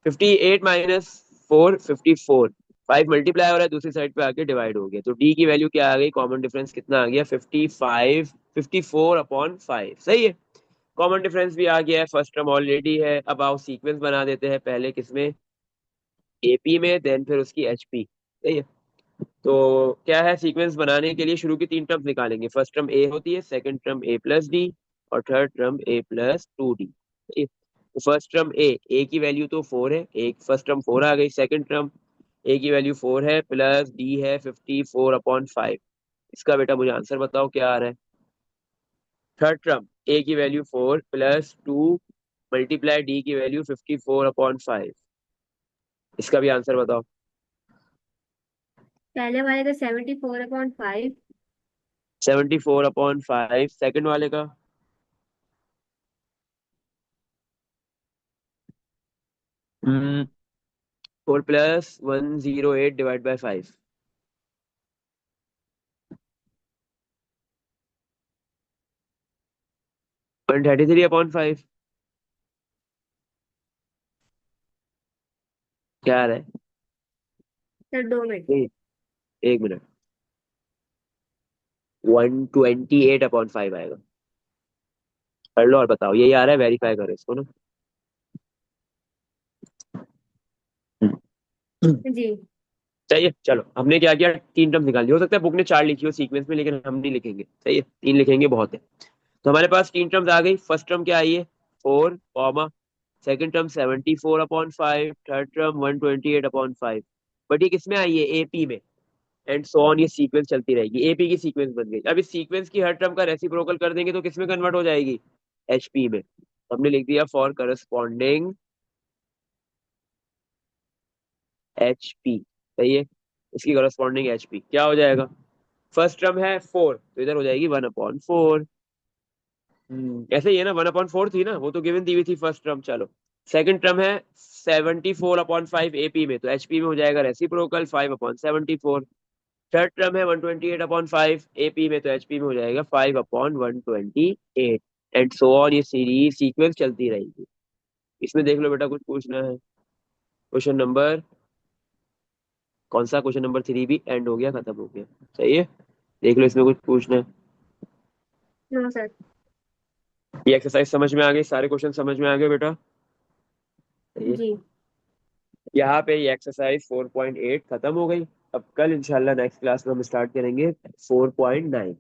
58 - 4 54, 5 मल्टीप्लाई हो रहा है, दूसरी साइड पे आके डिवाइड हो गया, तो डी की वैल्यू क्या आ गई, कॉमन डिफरेंस कितना आ गया 55, 54/5, सही है। कॉमन डिफरेंस भी आ गया है, फर्स्ट टर्म ऑलरेडी है। अब आओ सीक्वेंस बना देते हैं, पहले किसमें, एपी में, देन फिर उसकी एचपी, सही है। तो क्या है, सीक्वेंस बनाने के लिए शुरू की तीन टर्म्स निकालेंगे, फर्स्ट टर्म ए होती है, सेकंड टर्म ए प्लस डी, और थर्ड टर्म ए प्लस टू डी। तो फर्स्ट टर्म ए की वैल्यू तो 4 है, एक फर्स्ट टर्म 4 आ गई, सेकंड टर्म ए की वैल्यू 4 है प्लस डी है 54/5। इसका बेटा मुझे आंसर बताओ क्या आ रहा है। थर्ड टर्म ए की वैल्यू 4 प्लस 2 मल्टीप्लाई डी की वैल्यू 54/5, इसका भी आंसर बताओ। पहले वाले का 74/5। 74/5, सेकंड वाले का 4 प्लस 108 डिवाइड बाई 5, 133/5, क्या आ रहा है, सर 2 मिनट। एक एक मिनट, 128/5 आएगा। कर लो और बताओ, यही आ रहा है, वेरीफाई करो इसको ना। जी। सही है, चलो हमने क्या किया, तीन टर्म निकाल दिया। हो सकता है बुक ने चार लिखी हो सीक्वेंस में, लेकिन हम नहीं लिखेंगे, सही है, तीन लिखेंगे बहुत है। तो हमारे पास तीन टर्म्स आ गई। फर्स्ट टर्म क्या आई है, 4, second term 74/5, third term 128/5। But ये किसमें आई है, एपी में। एंड सो ऑन, ये सीक्वेंस चलती रहेगी, एपी की सीक्वेंस बन गई। अब इस सीक्वेंस की हर टर्म का रेसिप्रोकल कर देंगे तो किसमें कन्वर्ट हो जाएगी, एचपी में। तो हमने लिख दिया फॉर करस्पॉन्डिंग एचपी, सही है। इसकी करस्पॉन्डिंग एचपी क्या हो जाएगा, फर्स्ट टर्म है 4 तो इधर हो जाएगी 1/4। ऐसे ही है ना, 1/4 थी ना, वो तो गिवन दी हुई थी फर्स्ट टर्म। चलो सेकंड टर्म है 74/5 एपी में, तो एचपी में हो जाएगा रेसिप्रोकल 5/74। थर्ड टर्म है 128/5 एपी में, तो एचपी में हो जाएगा 5/128। एंड सो ऑन, ये सीरीज सीक्वेंस चलती रहेगी। इसमें देख लो बेटा, कुछ पूछना है, क्वेश्चन नंबर कौन सा, क्वेश्चन नंबर 3 भी एंड हो गया, खत्म हो गया। सही है, देख लो इसमें कुछ पूछना है। No sir. ये एक्सरसाइज समझ में आ गई, सारे क्वेश्चन समझ में आ गए बेटा। सही है। जी। यहाँ पे ये एक्सरसाइज 4.8 खत्म हो गई। अब कल इंशाल्लाह नेक्स्ट क्लास में हम स्टार्ट करेंगे 4.9।